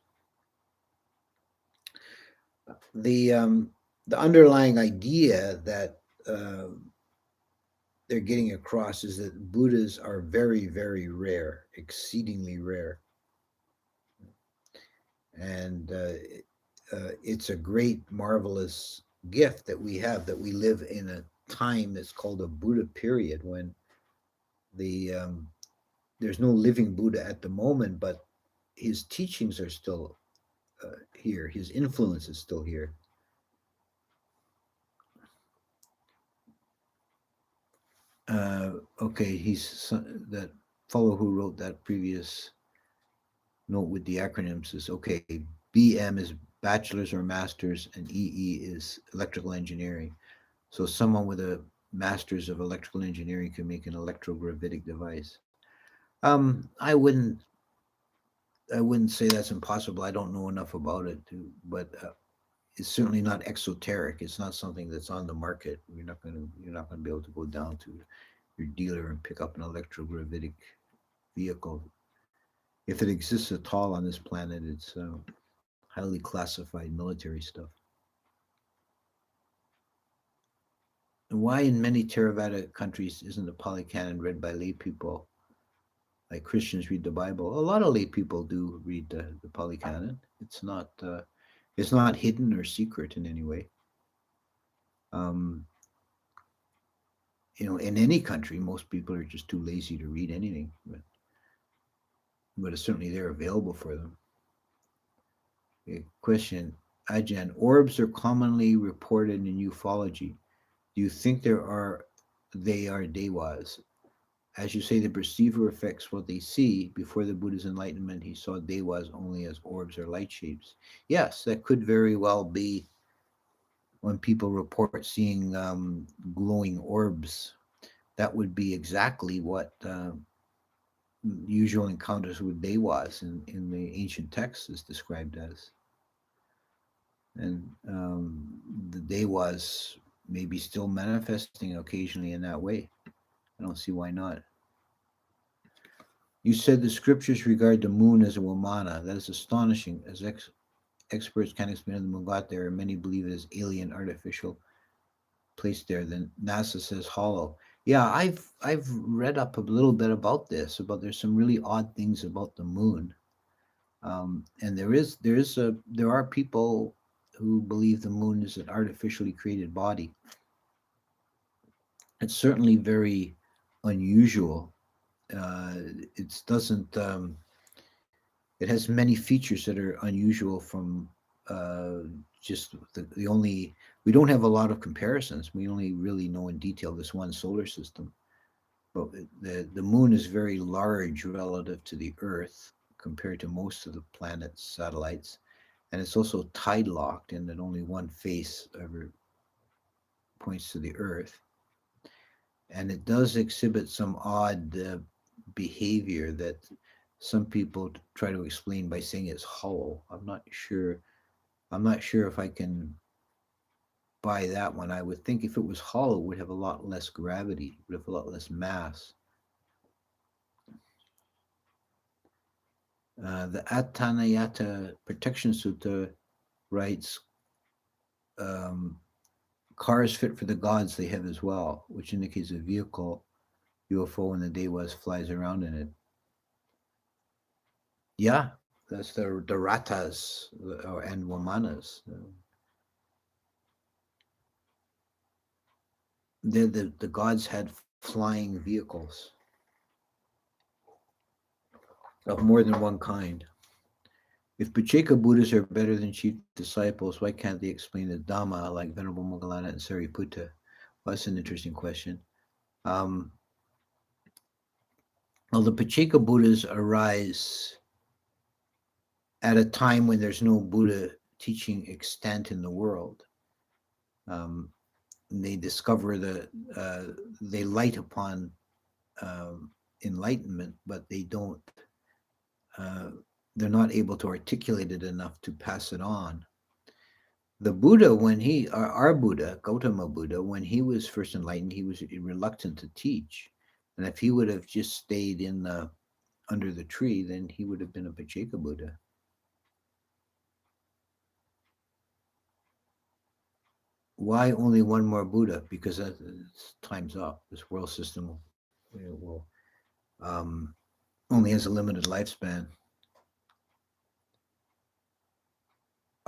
The um, the underlying idea that uh, they're getting across is that Buddhas are very, very rare, exceedingly rare, and it's a great, marvelous gift that we have, that we live in a time that's called a Buddha period when the there's no living Buddha at the moment, but his teachings are still here. His influence is still here. Okay, that fellow who wrote that previous note with the acronyms is okay. BM is bachelor's or master's, and EE is electrical engineering. So someone with a master's of electrical engineering can make an electrogravitic device. I wouldn't say that's impossible. I don't know enough about it to, but it's certainly not exoteric. It's not something that's on the market. You're not going to be able to go down to your dealer and pick up an electrogravitic vehicle. If it exists at all on this planet, it's highly classified military stuff. And why in many Theravada countries isn't the Pali Canon read by lay people? Like Christians read the Bible. A lot of lay people do read the Pali Canon. It's not hidden or secret in any way. Um, in any country, most people are just too lazy to read anything, but it's certainly there available for them. Okay, question, Ajahn, orbs are commonly reported in ufology. Do you think they are devas? As you say, the perceiver affects what they see. Before the Buddha's enlightenment, he saw dewas only as orbs or light shapes. Yes, that could very well be when people report seeing glowing orbs. That would be exactly what usual encounters with dewas in the ancient texts is described as. And the dewas may be still manifesting occasionally in that way. I don't see why not. You said the scriptures regard the moon as a wamana. That is astonishing, as experts can't explain how the moon got there, and many believe it is alien, artificial, placed there. Then NASA says hollow. Yeah, I've read up a little bit about this. About there's some really odd things about the moon, and there are people who believe the moon is an artificially created body. It's certainly very unusual. Uh, it doesn't. It has many features that are unusual from uh, just the only. We don't have a lot of comparisons. We only really know in detail this one solar system. But the moon is very large relative to the Earth compared to most of the planet's satellites, and it's also tide locked in that only one face ever points to the Earth, and it does exhibit some odd behavior that some people try to explain by saying it's hollow. I'm not sure. I'm not sure if I can buy that one. I would think if it was hollow, it would have a lot less gravity, would have a lot less mass. The Attanayata Protection Sutta writes, um, cars fit for the gods they have as well, which indicates a vehicle UFO in the Dewas flies around in it. Yeah, that's the ratas and wamanas. The gods had flying vehicles of more than one kind. If Pacheco Buddhas are better than chief disciples, why can't they explain the Dhamma like Venerable Moggallana and Sariputta? Well, that's an interesting question. Um, well, the Pacheco Buddhas arise at a time when there's no Buddha teaching extant in the world. Um, they discover they light upon um, enlightenment, but they don't. Uh, they're not able to articulate it enough to pass it on. The Buddha, when our Buddha, Gautama Buddha, when he was first enlightened, he was reluctant to teach. And if he would have just stayed under the tree, then he would have been a Pacheco Buddha. Why only one more Buddha? Because time's up. This world system will um, only has a limited lifespan.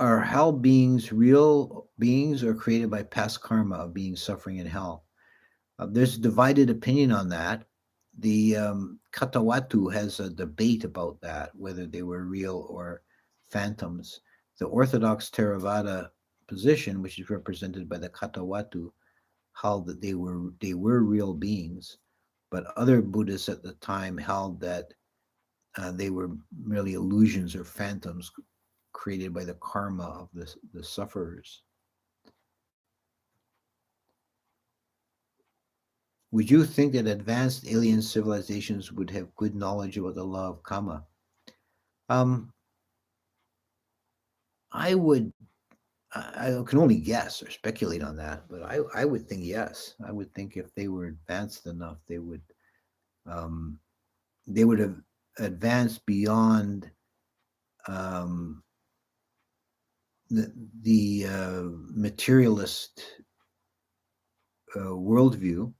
Are hell beings real beings or created by past karma of being suffering in hell? There's a divided opinion on that. The Katawatu has a debate about that, whether they were real or phantoms. The Orthodox Theravada position, which is represented by the Katawatu, held that they were real beings, but other Buddhists at the time held that they were merely illusions or phantoms created by the karma of the sufferers. Would you think that advanced alien civilizations would have good knowledge about the law of karma? Um, I would. I can only guess or speculate on that, but I would think yes. I would think if they were advanced enough, um, they would have advanced beyond um, the materialist worldview,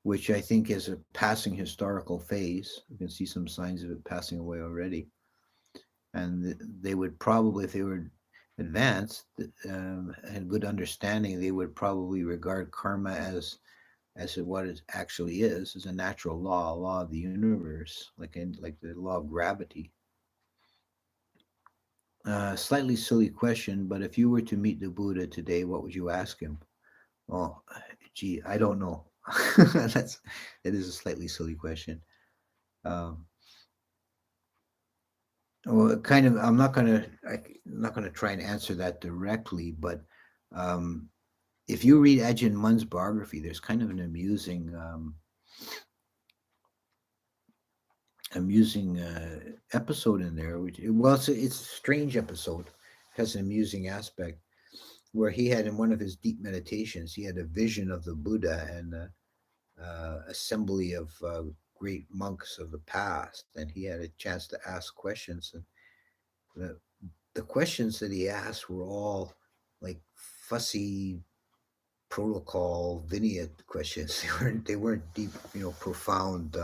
which I think is a passing historical phase. You can see some signs of it passing away already. And they would probably, if they were advanced, had good understanding, they would probably regard karma as what it actually is, as a natural law, a law of the universe, like the law of gravity. Slightly silly question, but if you were to meet the Buddha today, what would you ask him? Oh, gee, I don't know. That's it is a slightly silly question. Um, well, kind of. I'm not gonna try and answer that directly, but um, if you read Ajahn Mun's biography, there's kind of an amusing episode in there. Which well, it's a strange episode. It has an amusing aspect where he had in one of his deep meditations, he had a vision of the Buddha and assembly of great monks of the past, and he had a chance to ask questions. And the the questions that he asked were all like fussy protocol vignette questions. They weren't deep, profound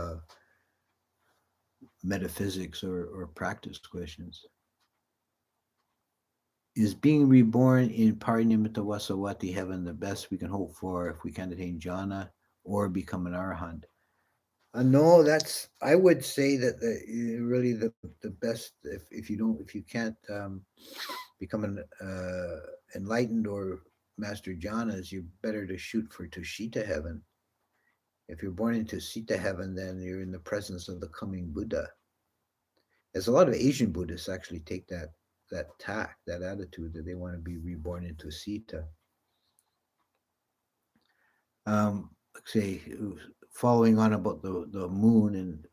metaphysics or practice questions. Is being reborn in Parinimita Vasawati heaven the best we can hope for if we can attain jhana or become an arahant? No, that's. I would say that really the best if you don't if you can't become an enlightened or master jhanas, you're better to shoot for Tushita heaven. If you're born into Sita heaven, then you're in the presence of the coming Buddha. There's a lot of Asian Buddhists actually take that tack, that attitude that they want to be reborn into Sita. Say, following on about the moon and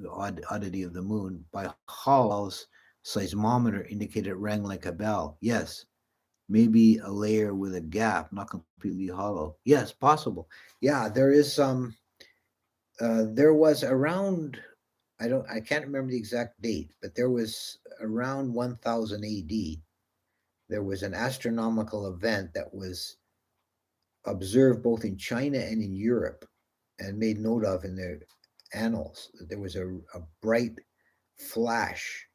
the oddity of the moon, by Hall's seismometer indicated it rang like a bell. Yes, maybe a layer with a gap, not completely hollow. Yes, possible. Yeah, there was around. I can't remember the exact date, but there was around 1000 AD. There was an astronomical event that was observed both in China and in Europe and made note of in their annals. There was a bright flash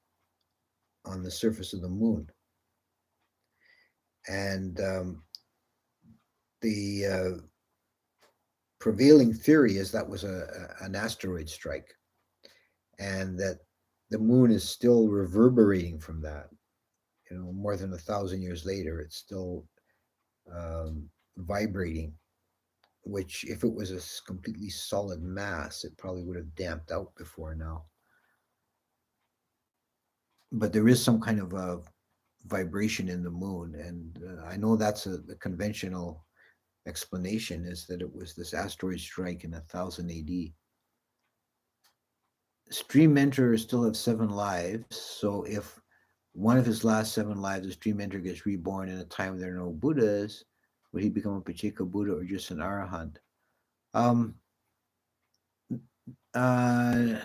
on the surface of the moon. And the prevailing theory is that was an asteroid strike, and that the moon is still reverberating from that. More than 1,000 years later, it's still vibrating, which if it was a completely solid mass, it probably would have damped out before now. But there is some kind of a vibration in the moon, and I know that's the conventional explanation is that it was this asteroid strike in 1000 AD. Stream Mentor still have 7 lives, so if one of his last 7 lives, the Stream Mentor gets reborn in a time when there are no Buddhas, would he become a Pacheka Buddha or just an Arahant? Um, uh,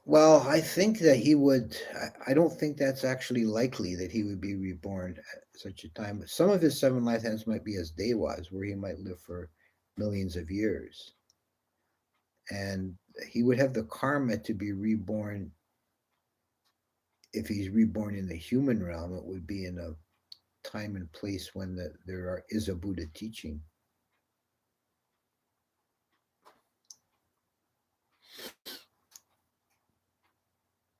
Well, I think that he would. I don't think that's actually likely that he would be reborn at such a time. But some of his 7 lifetimes might be as Dewas, where he might live for millions of years. And he would have the karma to be reborn. If he's reborn in the human realm, it would be in a time and place when is a Buddha teaching.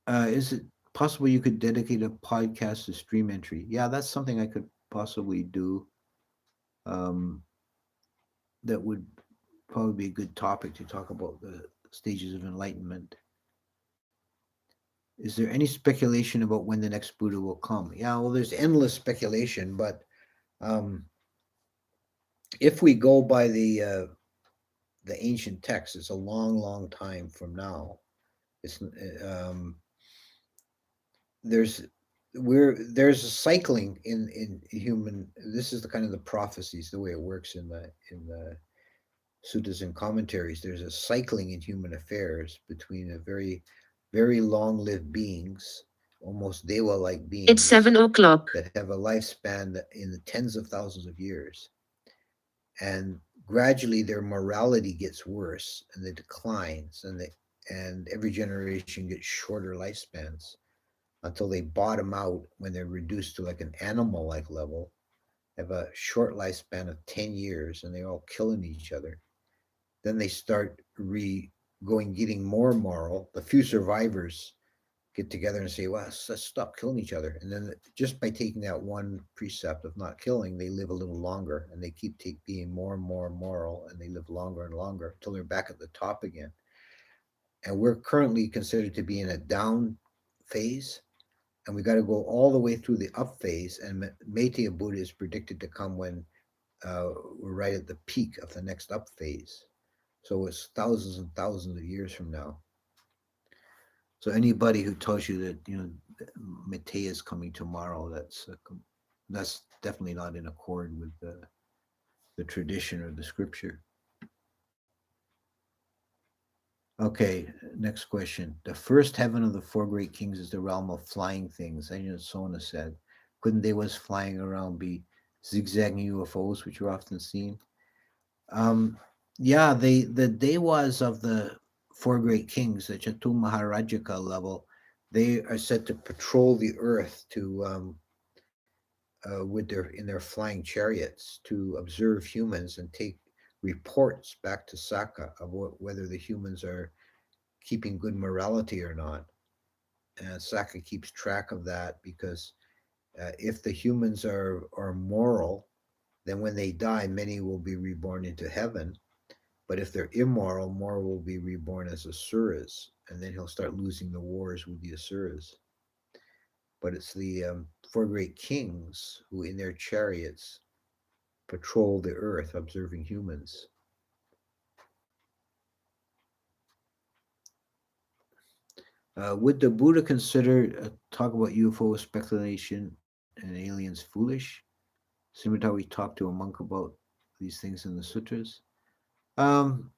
Is it possible you could dedicate a podcast to stream entry? Yeah, that's something I could possibly do. Um, that would probably be a good topic to talk about the stages of enlightenment. Is there any speculation about when the next Buddha will come? Yeah, well, there's endless speculation, but um, if we go by the ancient texts, it's a long, long time from now. It's there's there's a cycling in human. This is the kind of the prophecies, the way it works in the suttas and commentaries. There's a cycling in human affairs between a very long-lived beings, almost deva-like It's beings 7 o'clock. that have a lifespan in the tens of thousands of years, and gradually their morality gets worse and it declines, and every generation gets shorter lifespans until they bottom out when they're reduced to like an animal-like level, have a short lifespan of 10 years, and they're all killing each other. Then they start getting more moral. The few survivors get together and say, well, let's stop killing each other. And then just by taking that one precept of not killing, they live a little longer and they keep being more and more moral and they live longer and longer until they're back at the top again. And we're currently considered to be in a down phase. And we got to go all the way through the up phase. And Meitei Buddha is predicted to come when we're right at the peak of the next up phase. So it's thousands and thousands of years from now. So anybody who tells you that Metea is coming tomorrow, that's definitely not in accord with the tradition or the scripture. Okay, next question. The first heaven of the four great kings is the realm of flying things. I know Sona said, couldn't they was flying around be zigzagging UFOs, which are often seen? Um, yeah, the Dewas of the four great kings, the Chatu Maharajika level, they are said to patrol the earth to with their flying chariots to observe humans and take reports back to Saka of whether the humans are keeping good morality or not. And Saka keeps track of that because if the humans are moral, then when they die, many will be reborn into heaven. But if they're immoral, more will be reborn as asuras, and then he'll start losing the wars with the asuras. But it's the four great kings who, in their chariots, patrol the earth, observing humans. Would the Buddha consider talk about UFO speculation and aliens foolish? Similar to how we talked to a monk about these things in the sutras. Um,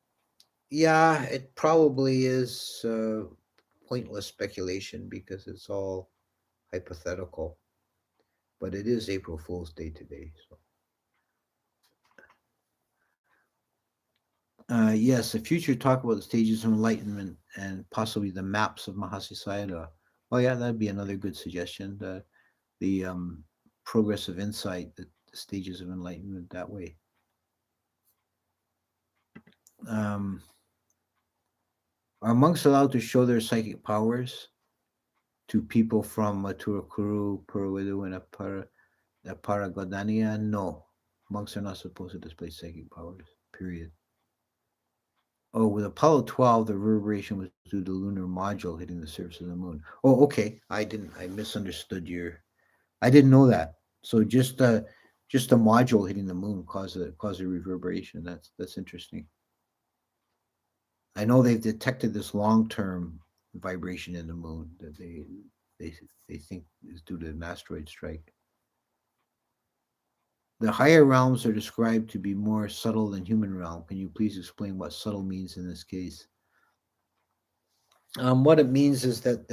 yeah, it probably is pointless speculation because it's all hypothetical. But it is April Fool's Day today, so Yes, a future talk about the stages of enlightenment and possibly the maps of Mahasisayada. Oh yeah, that'd be another good suggestion. The progress of insight, the stages of enlightenment that way. Um, are monks allowed to show their psychic powers to people from Turakuru, Puravidu, and Aparagodania? No, monks are not supposed to display psychic powers. Period. Oh, with Apollo 12, the reverberation was due to the lunar module hitting the surface of the moon. Oh, okay. I misunderstood your. I didn't know that. So just a module hitting the moon caused a reverberation. That's interesting. I know they've detected this long-term vibration in the moon that they they think is due to an asteroid strike. The higher realms are described to be more subtle than human realm. Can you please explain what subtle means in this case? What it means is that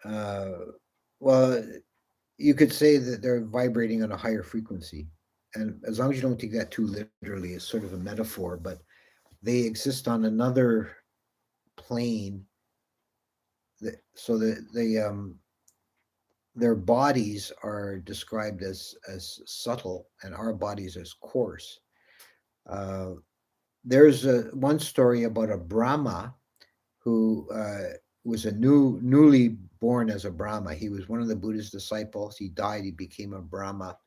uh, well, you could say that they're vibrating on a higher frequency. And as long as you don't take that too literally, it's sort of a metaphor, but they exist on another plane. So their bodies are described as subtle, and our bodies as coarse. Uh, there's one story about a Brahma who was a newly born as a Brahma. He was one of the Buddha's disciples. He died. He became a Brahma,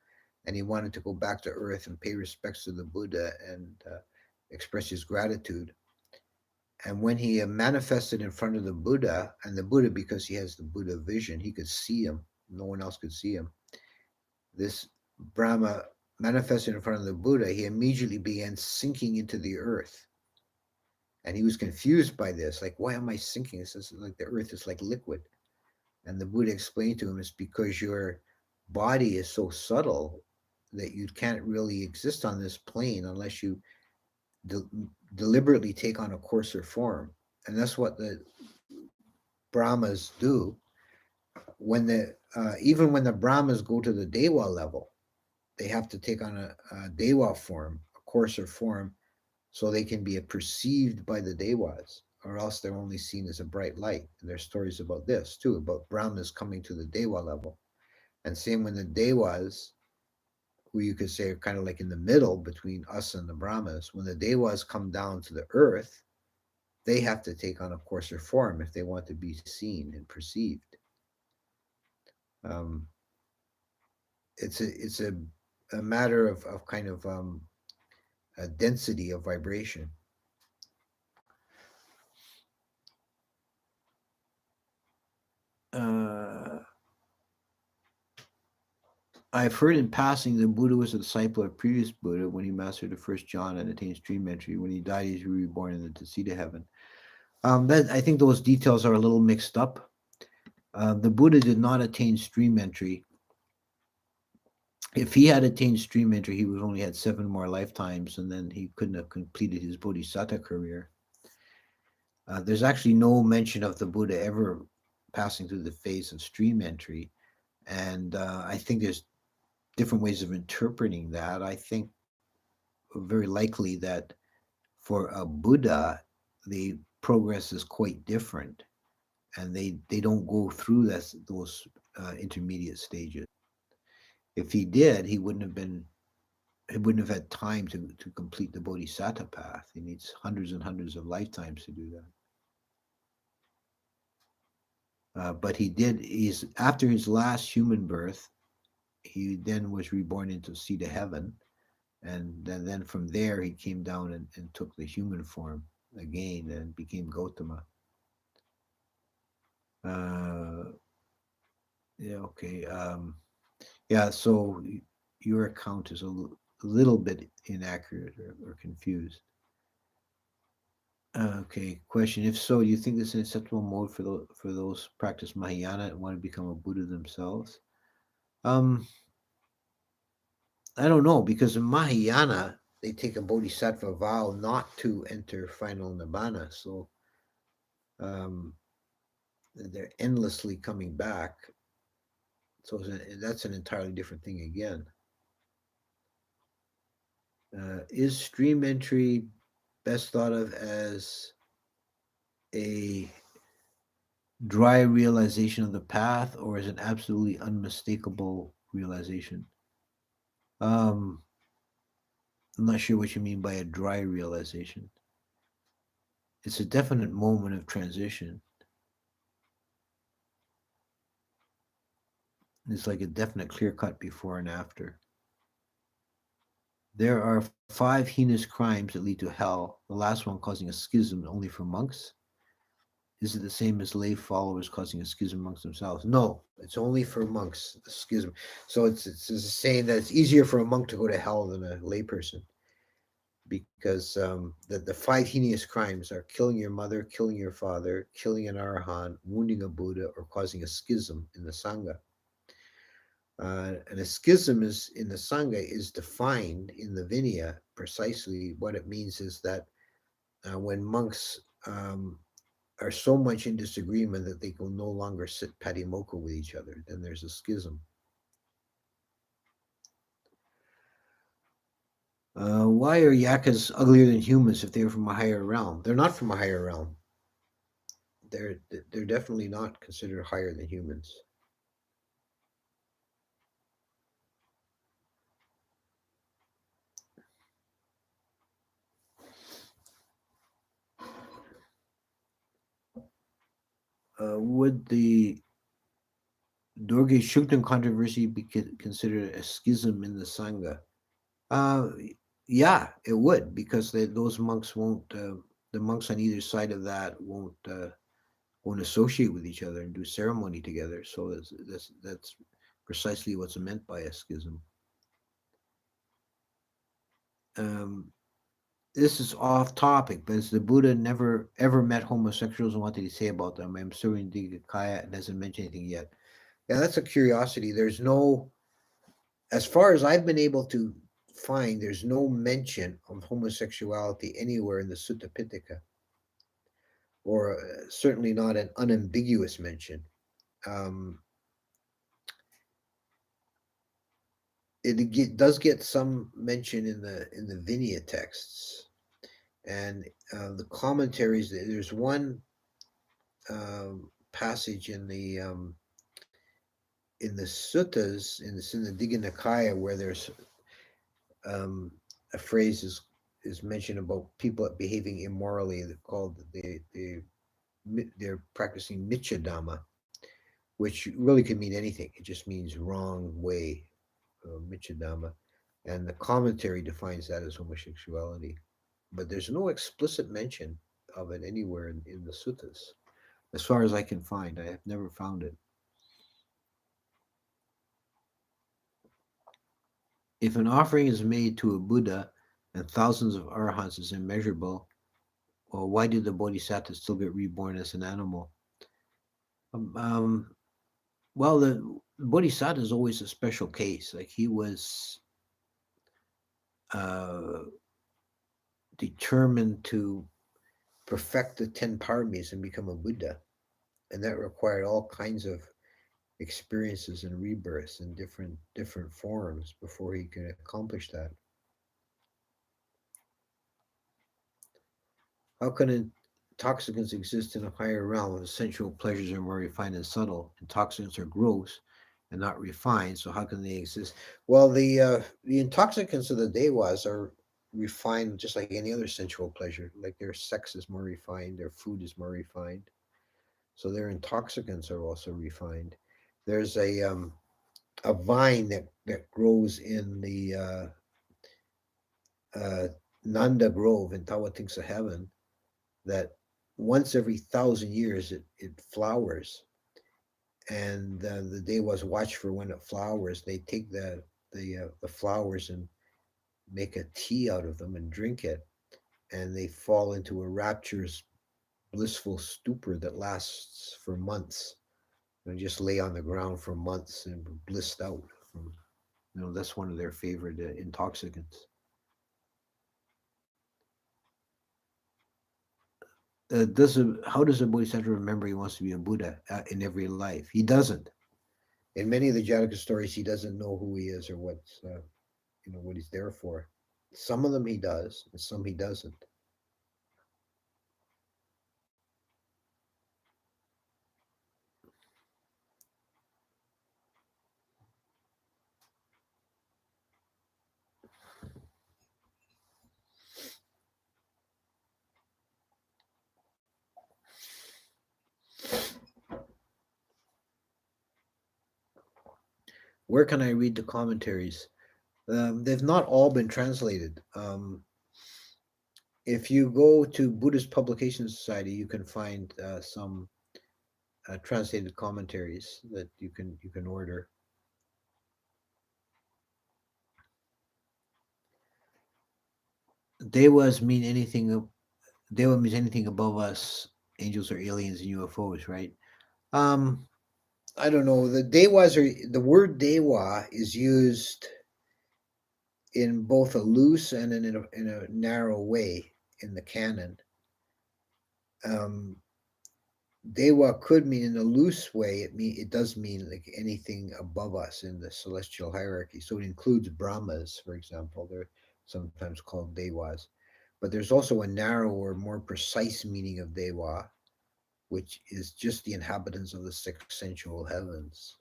and he wanted to go back to Earth and pay respects to the Buddha and express his gratitude. And when he manifested in front of the Buddha, and the Buddha, because he has the Buddha vision, he could see him. No one else could see him. This Brahma manifested in front of the Buddha. He immediately began sinking into the earth, and he was confused by this. Like, why am I sinking? This is like the earth is like liquid. And the Buddha explained to him, it's because your body is so subtle that you can't really exist on this plane unless you de- deliberately take on a coarser form. And that's what the Brahmas do. When the even when the Brahmas go to the Dewa level, they have to take on a Dewa form, a coarser form, so they can be perceived by the Dewas, or else they're only seen as a bright light. And there's stories about this too, about Brahmas coming to the Dewa level. And same when the Dewas, who you could say are kind of like in the middle between us and the Brahmas, when the Dewas come down to the earth, they have to take on a coarser form if they want to be seen and perceived. Um, it's a matter of kind of a density of vibration. Uh, I've heard in passing the Buddha was a disciple of previous Buddha when he mastered the first jhana and attained stream entry. When he died, he's reborn in the seat of heaven. That I think those details are a little mixed up. The Buddha did not attain stream entry. If he had attained stream entry, he would only had 7 more lifetimes, and then he couldn't have completed his bodhisattva career. There's actually no mention of the Buddha ever passing through the phase of stream entry, and I think there's different ways of interpreting that. I think very likely that for a Buddha, the progress is quite different, and they don't go through those intermediate stages. If he did, he wouldn't have had time to complete the bodhisattva path. He needs hundreds and hundreds of lifetimes to do that. But he did. He's after his last human birth, he then was reborn into seed of heaven, and then from there he came down and took the human form again and became Gautama. Uh, yeah, okay. Yeah, so your account is little bit inaccurate or confused. Okay, question. If so, do you think this is an acceptable mode for those practice Mahayana and want to become a Buddha themselves? Um, I don't know, because in Mahayana They take a bodhisattva vow not to enter final nibbana, so um, they're endlessly coming back. So that's an entirely different thing again. Is stream entry best thought of as a dry realization of the path, or is an absolutely unmistakable realization? Um, I'm not sure what you mean by a dry realization. It's a definite moment of transition. It's like a definite clear cut before and after. There are 5 heinous crimes that lead to hell, the last one causing a schism only for monks. Is it the same as lay followers causing a schism amongst themselves? No, it's only for monks, the schism. So it's saying that it's easier for a monk to go to hell than a layperson, because the 5 heinous crimes are killing your mother, killing your father, killing an arahant, wounding a Buddha, or causing a schism in the Sangha. And a schism is in the Sangha is defined in the Vinaya. Precisely what it means is that when monks are so much in disagreement that they can no longer sit patimokkha with each other, then there's a schism. Why are yakas uglier than humans if they're from a higher realm? They're not from a higher realm. They're definitely not considered higher than humans. Would the Dorje Shugden controversy be considered a schism in the Sangha? Uh, yeah, it would, because those monks won't. The monks on either side of that won't associate with each other and do ceremony together. So that's precisely what's meant by a schism. Um, this is off topic, but as the Buddha never ever met homosexuals and what did he say about them? I'm assuming the Nikaya doesn't mention anything yet. Yeah, that's a curiosity. There's no, as far as I've been able to find, there's no mention of homosexuality anywhere in the Sutta Pitaka, or certainly not an unambiguous mention. Um, does get some mention in the Vinaya texts, and the commentaries. There's one passage in the suttas in the Digha Nikaya where there's a phrase is is mentioned about people behaving immorally. Called they're practicing Michadama, which really can mean anything. It just means wrong way, Michadama, and the commentary defines that as homosexuality. But there's no explicit mention of it anywhere in the suttas, as far as I can find. I have never found it. If an offering is made to a Buddha and thousands of arhats is immeasurable, well, why did the bodhisattva still get reborn as an animal? Um, um, well, the bodhisattva is always a special case. Like he was uh, determined to perfect the 10 paramis and become a Buddha. And that required all kinds of experiences and rebirths in different forms before he could accomplish that. How can intoxicants exist in a higher realm if sensual pleasures are more refined and subtle? Intoxicants are gross and not refined, so how can they exist? Well, the intoxicants of the devas are refined just like any other sensual pleasure. Like their sex is more refined, their food is more refined, so their intoxicants are also refined. There's a vine that grows in the Nanda Grove in Tawatingsa Heaven that once every 1,000 years it flowers, and the devas watch for when it flowers. They take the flowers and make a tea out of them and drink it, and they fall into a rapturous, blissful stupor that lasts for months. And just lay on the ground for months and blissed out. From, that's one of their favorite intoxicants. How does a bodhisattva remember he wants to be a Buddha in every life? He doesn't. In many of the Jataka stories, he doesn't know who he is or what he's there for. Some of them he does, and some he doesn't. Where can I read the commentaries? They've not all been translated. If you go to Buddhist Publication Society, you can find some translated commentaries that you can order. Devas mean anything. Deva means anything above us, angels or aliens and UFOs, right? Um, I don't know. The word dewa is used in both a loose and in a narrow way in the canon. Um, Dewa could mean in a loose way. It does mean like anything above us in the celestial hierarchy. So it includes Brahmas, for example. They're sometimes called Dewas. But there's also a narrower, more precise meaning of Dewa, which is just the inhabitants of the six sensual heavens.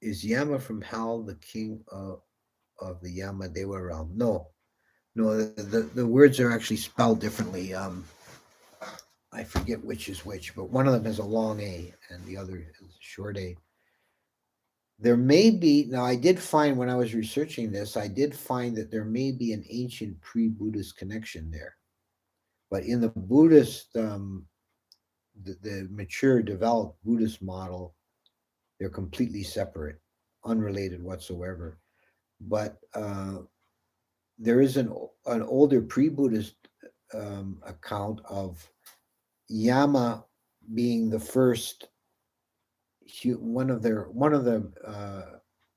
Is Yama from hell the king of the Yama Dewa realm? No, no. The words are actually spelled differently. I forget which is which, but one of them has a long A and the other is a short A. There may be, now I did find when I was researching this, I did find that there may be an ancient pre-Buddhist connection there. But in the Buddhist, the mature, developed Buddhist model, they're completely separate, unrelated whatsoever. But there is an older pre-Buddhist account of Yama being the first one of the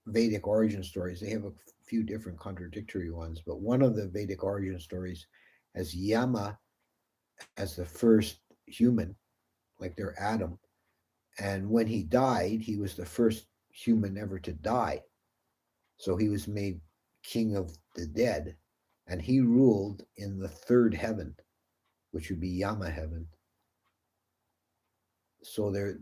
Vedic origin stories. They have a few different contradictory ones, but one of the Vedic origin stories has Yama as the first human, like their Adam. And when he died, he was the first human ever to die. So he was made king of the dead, and he ruled in the third heaven, which would be Yama heaven. So they're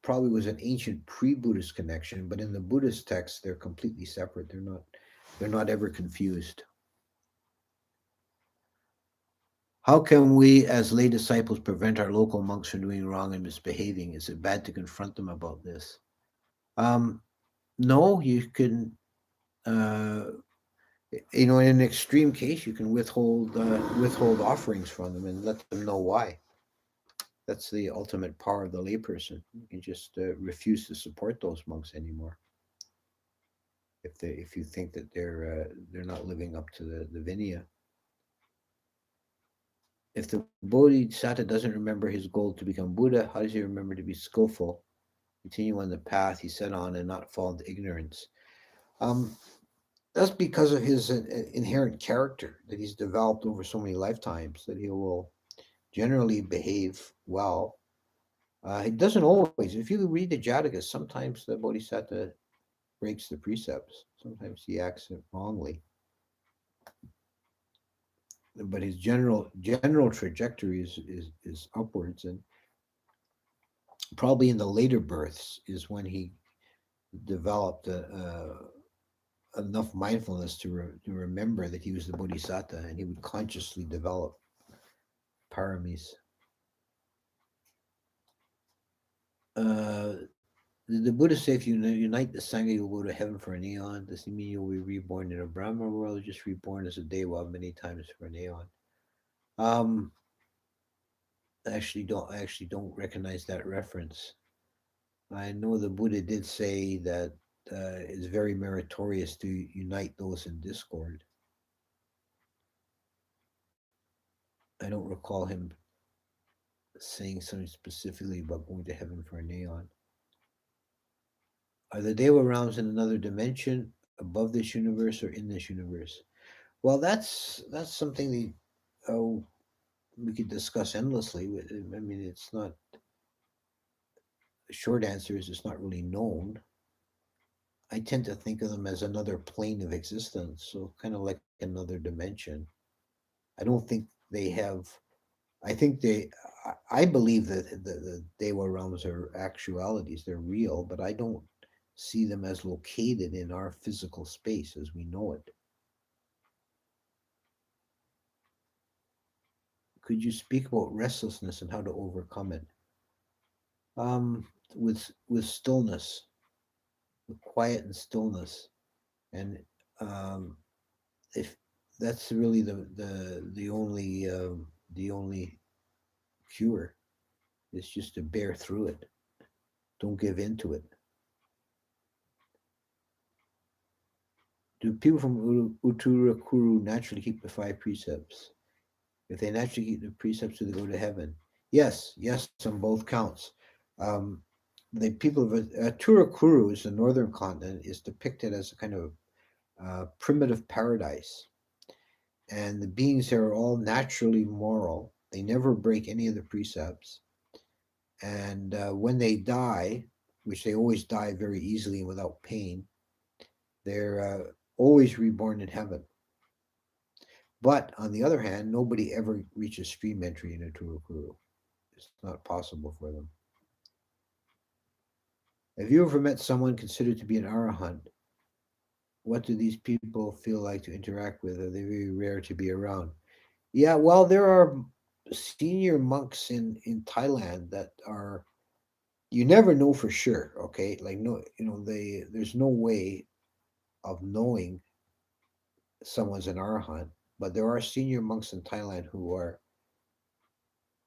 probably was an ancient pre-Buddhist connection, but in the Buddhist texts, they're completely separate. They're not ever confused. How can we, as lay disciples, prevent our local monks from doing wrong and misbehaving? Is it bad to confront them about this? Um, no, you can. Uh, in an extreme case, you can withhold offerings from them and let them know why. That's the ultimate power of the layperson. You can just refuse to support those monks anymore if you think that they're not living up to the Vinaya. If the Bodhisattva doesn't remember his goal to become Buddha, how does he remember to be skillful, continue on the path he set on, and not fall into ignorance? Um, that's because of his inherent character that he's developed over so many lifetimes that he will generally behave well. He doesn't always. If you read the Jatakas, sometimes the Bodhisattva breaks the precepts. Sometimes he acts wrongly, but his general trajectory is upwards, and probably in the later births is when he developed enough mindfulness to remember that he was the Bodhisattva, and he would consciously develop paramis. Uh, did the Buddha say if you unite the Sangha, you'll go to heaven for an aeon? Does it mean you'll be reborn in a Brahma world, or just reborn as a Deva many times for an aeon? Um, I actually don't recognize that reference. I know the Buddha did say that it's very meritorious to unite those in discord. I don't recall him saying something specifically about going to heaven for an aeon. Are the Deva realms in another dimension, above this universe, or in this universe? Well, that's something that we could discuss endlessly. I mean, it's not. The short answer is it's not really known. I tend to think of them as another plane of existence, so kind of like another dimension. I don't think they have. I think they. I believe that the Dewa realms are actualities; they're real, but I don't see them as located in our physical space as we know it. Could you speak about restlessness and how to overcome it? With stillness, with quiet and stillness, and um, if that's really the only cure is just to bear through it. Don't give in to it. Do people from Uttarakuru naturally keep the five precepts? If they naturally keep the precepts, do they go to heaven? Yes, yes, on both counts. Um, the people of Turakuru, is the northern continent, is depicted as a kind of primitive paradise, and the beings there are all naturally moral. They never break any of the precepts, and when they die, which they always die very easily and without pain, they're always reborn in heaven. But on the other hand, nobody ever reaches stream entry in a Turukuru. It's not possible for them. Have you ever met someone considered to be an arahant? What do these people feel like to interact with? Are they very rare to be around? Yeah, well, there are senior monks in Thailand that are, you never know for sure. Okay, like no, there's no way of knowing someone's an arahant, but there are senior monks in Thailand who are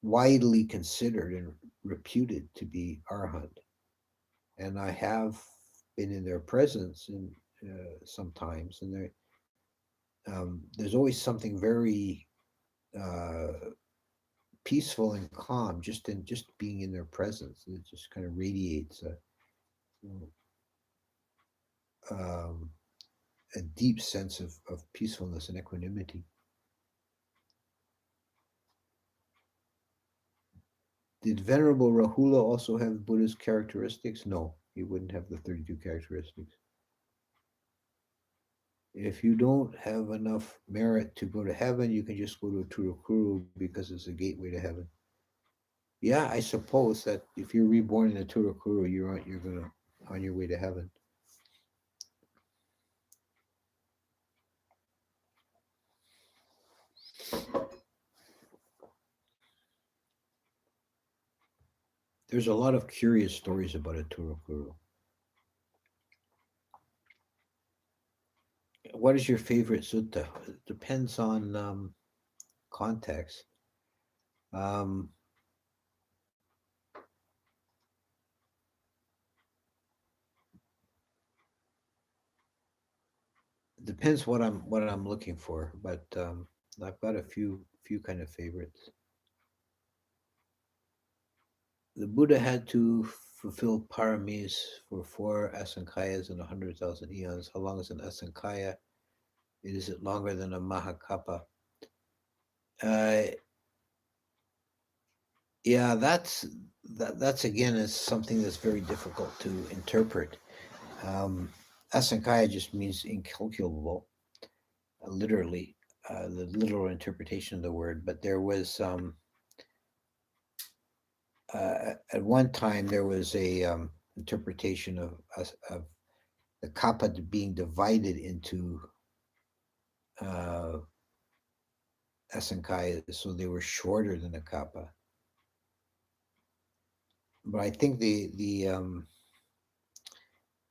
widely considered and reputed to be arahant, and I have been in their presence in sometimes, and there's always something very uh, peaceful and calm just being in their presence. It just kind of radiates um, a deep sense of peacefulness and equanimity. Did Venerable Rahula also have Buddha's characteristics? No, he wouldn't have the 32 characteristics. If you don't have enough merit to go to heaven, you can just go to Turukuru because it's a gateway to heaven. Yeah, I suppose that if you're reborn in a Turukuru, you're gonna on your way to heaven. There's a lot of curious stories about a Turukuru. What is your favorite sutta? It depends on context. Um, depends what I'm looking for, but I've got a few kind of favorites. The Buddha had to fulfill paramis for four asankayas in 100,000 eons. How long is an asankaya? Is it longer than a mahakapa? Uh, yeah, that's again is something that's very difficult to interpret. Asankaya just means incalculable, literally, the literal interpretation of the word. But there was at one time there was a interpretation of the kappa being divided into uh, asankayas, so they were shorter than a kappa. But I think the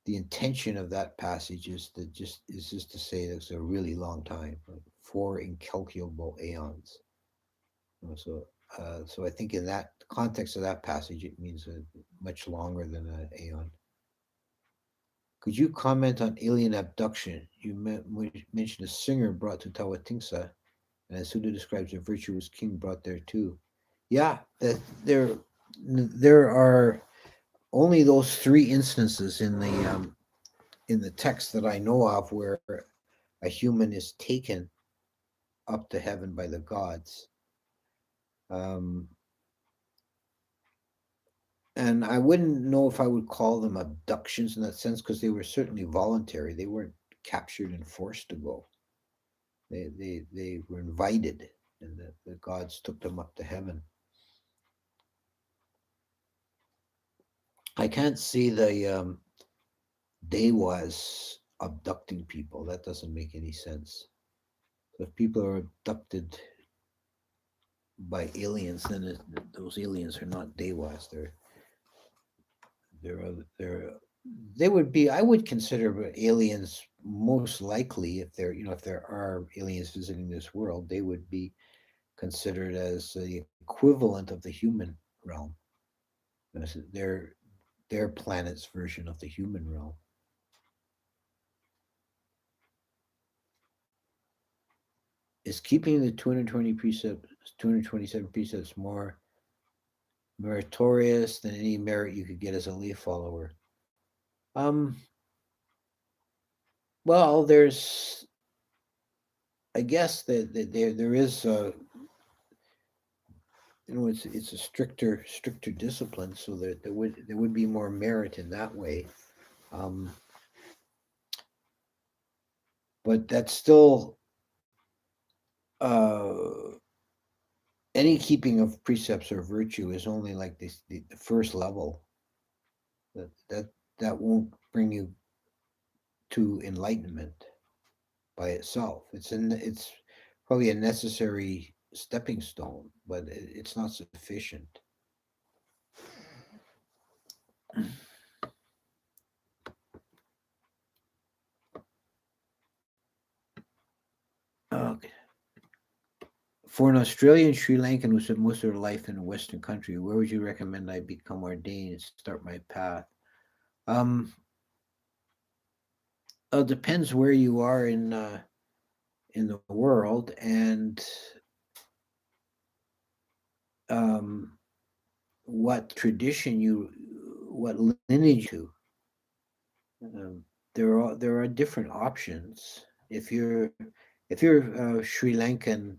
intention of that passage is just to say it's a really long time, like four incalculable aeons. So I think in that context of that passage, it means much longer than an aeon. Could you comment on alien abduction? You mentioned a singer brought to Tawatingsa, and as Suda describes a virtuous king brought there too. Yeah, there are only those three instances in the text that I know of where a human is taken up to heaven by the gods. Um, and I wouldn't know if I would call them abductions in that sense because they were certainly voluntary. They weren't captured and forced to go. They were invited, and the gods took them up to heaven. I can't see the Dewas abducting people. That doesn't make any sense. So if people are abducted by aliens, then those aliens are not Dewas. They're they're they would be. I would consider aliens most likely if if there are aliens visiting this world, they would be considered as the equivalent of the human realm. Their planet's version of the human realm. Is keeping the 227 precepts more meritorious than any merit you could get as a leaf follower? Um, well, I guess that there is it's a stricter discipline, so that there would be more merit in that way. Um, but that's still uh, any keeping of precepts or virtue is only like the first level. That won't bring you to enlightenment by itself. It's probably a necessary stepping stone, but it's not sufficient. Okay. For an Australian Sri Lankan who spent most of their life in a Western country, where would you recommend I become ordained and start my path? Um, it depends where you are in the world and um, what tradition what lineage you. Um, there are different options. If you're Sri Lankan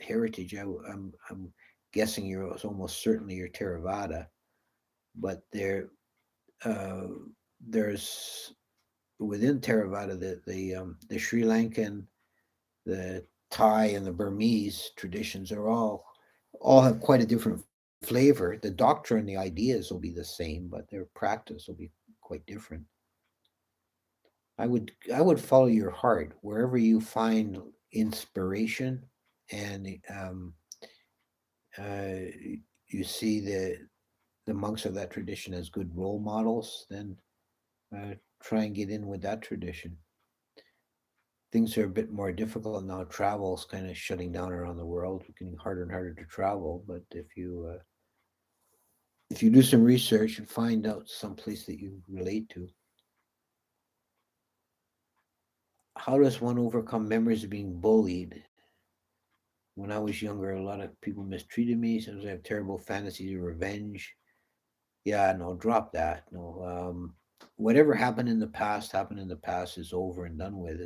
heritage, I'm guessing you're almost certainly you're Theravada, but uh, there's within Theravada the Sri Lankan, the Thai, and the Burmese traditions are all have quite a different flavor. The doctrine, the ideas will be the same, but their practice will be quite different. I would follow your heart wherever you find inspiration, and uh, you see the monks of that tradition as good role models. Then try and get in with that tradition. Things are a bit more difficult now. Travel's kind of shutting down around the world, getting harder and harder to travel. But if you do some research and find out some place that you relate to, how does one overcome memories of being bullied? When I was younger, a lot of people mistreated me. Sometimes I have terrible fantasies of revenge. Yeah, no, drop that. No, whatever happened in the past is over and done with.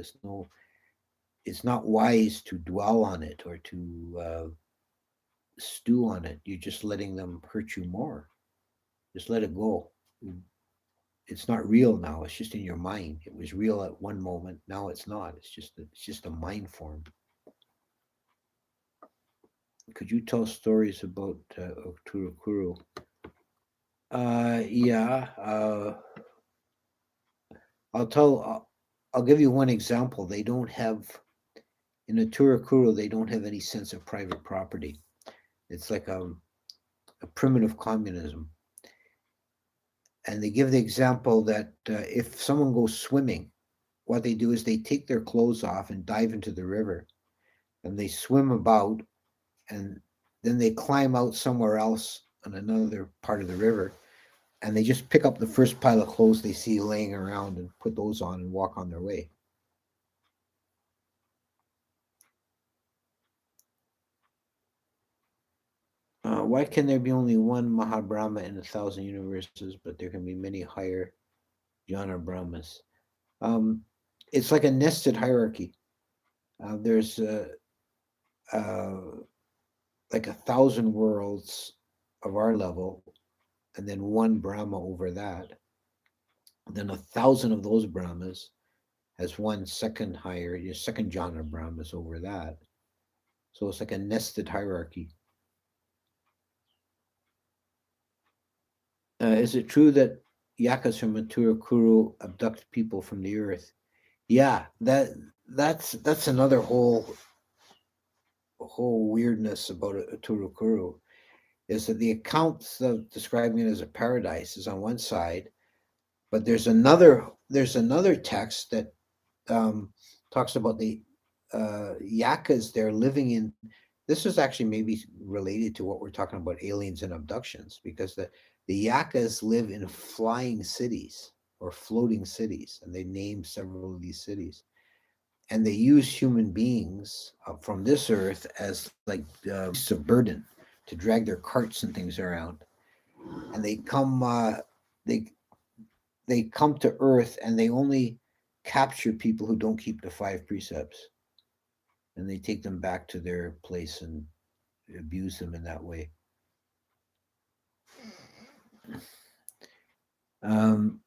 It's not wise to dwell on it or to stew on it. You're just letting them hurt you more. Just let it go. It's not real now. It's just in your mind. It was real at one moment. Now it's not. It's just a mind form. Could you tell stories about Turukuru? Yeah. I'll tell. I'll give you one example. They don't have in a Turukuru. They don't have any sense of private property. It's like a primitive communism. And they give the example that if someone goes swimming, what they do is they take their clothes off and dive into the river, and they swim about, and then they climb out somewhere else on another part of the river, and they just pick up the first pile of clothes they see laying around and put those on and walk on their way. Why can there be only one Mahabrahma in 1,000 universes, but there can be many higher jhana Brahmas? Um, it's like a nested hierarchy. There's uh, like 1,000 worlds of our level, and then one Brahma over that. Then 1,000 of those Brahmas has one second higher, your second jhana Brahmas over that. So it's like a nested hierarchy. Is it true that yakas from Matura Kuru abduct people from the earth? Yeah, that's another whole weirdness about a Turukuru is that the accounts of describing it as a paradise is on one side, but there's another text that talks about the yakas they're living in. This is actually maybe related to what we're talking about aliens and abductions, because the yakas live in flying cities or floating cities, and they name several of these cities, and they use human beings from this earth as like beasts of burden to drag their carts and things around, and they they come to earth and they only capture people who don't keep the five precepts, and they take them back to their place and abuse them in that way. um,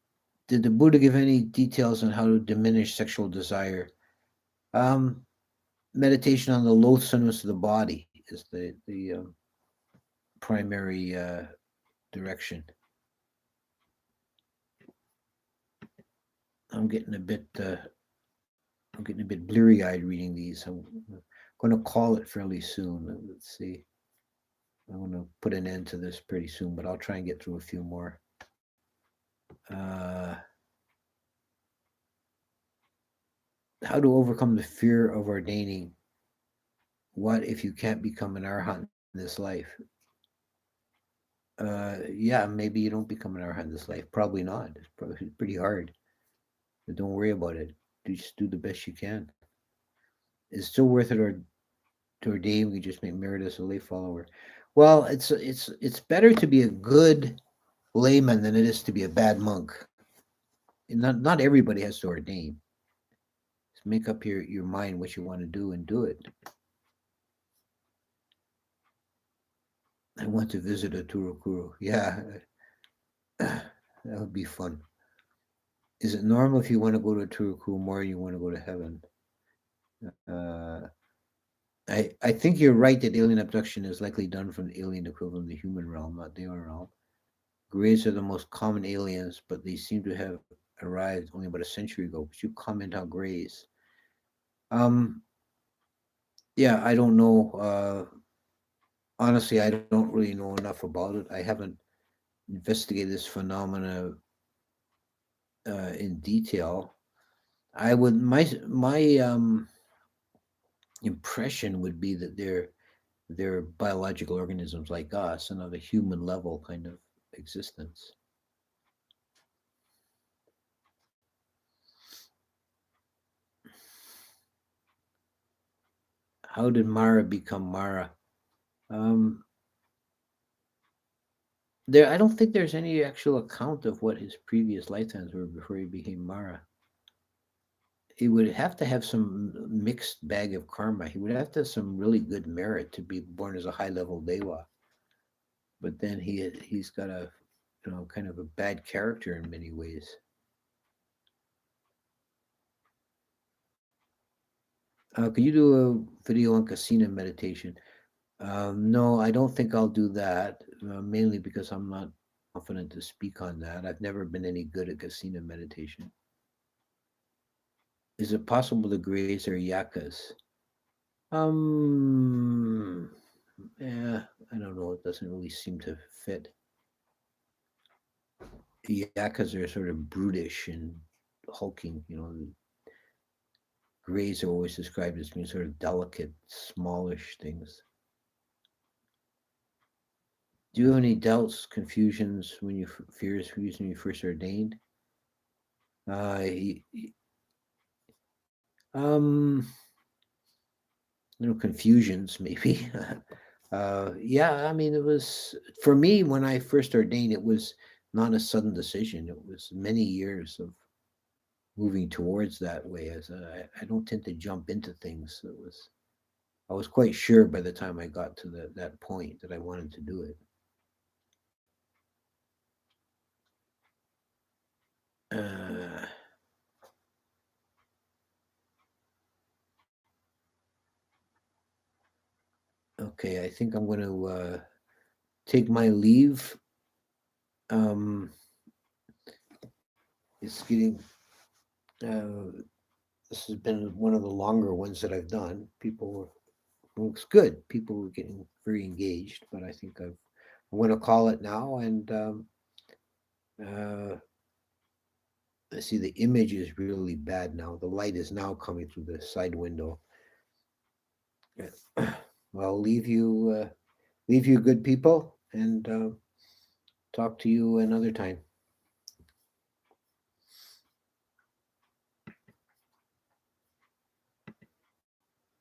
did the Buddha give any details on how to diminish sexual desire? um, Meditation on the loathsomeness of the body is the primary direction. I'm getting a bit I'm getting a bit bleary eyed reading these. I'm going to call it fairly soon. Let's see. I want to put an end to this pretty soon, but I'll try and get through a few more. Uh, how to overcome the fear of ordaining? What if you can't become an arhat in this life? Yeah, maybe you don't become an arhat in this life. Probably not. It's probably pretty hard. But don't worry about it. Just do the best you can. It's still worth it, or to ordain. We just make merit as a lay follower. Well, it's better to be a good layman than it is to be a bad monk. And not everybody has to ordain. Just make up your mind what you want to do and do it. I want to visit a Turukuru. Yeah, that would be fun. Is it normal if you want to go to Turukuru more, you want to go to heaven? Uh, I think you're right that alien abduction is likely done from the alien equivalent of the human realm, not the other realm. Greys are the most common aliens, but they seem to have arrived only about a century ago. Could you comment on greys? Um, yeah, I don't know. Honestly, I don't really know enough about it. I haven't investigated this phenomena in detail. I would my impression would be that they're biological organisms like us and of a human level kind of existence. How did Mara become Mara? Um, I don't think there's any actual account of what his previous lifetimes were before he became Mara. He would have to have some mixed bag of karma. He would have to have some really good merit to be born as a high level deva. But then he's got a kind of a bad character in many ways. Could you do a video on casino meditation? No, I don't think I'll do that. Mainly because I'm not confident to speak on that. I've never been any good at casino meditation. Is it possible the Greys are yakas? Um, yeah, I don't know. It doesn't really seem to fit. Yakas are sort of brutish and hulking. Greys are always described as being sort of delicate, smallish things. Do you have any doubts, confusions when you fears when you first ordained? He, um, confusions maybe. Yeah, I mean, it was for me when I first ordained. It was not a sudden decision. It was many years of moving towards that way. I don't tend to jump into things. I was quite sure by the time I got to that point that I wanted to do it. Uh, okay, I think I'm going to take my leave. Um, it's getting. This has been one of the longer ones that I've done. Looks good. People were getting very engaged, but I'm going to call it now. And uh, I see the image is really bad now. The light is now coming through the side window. Yeah. Well, leave you good people, and talk to you another time.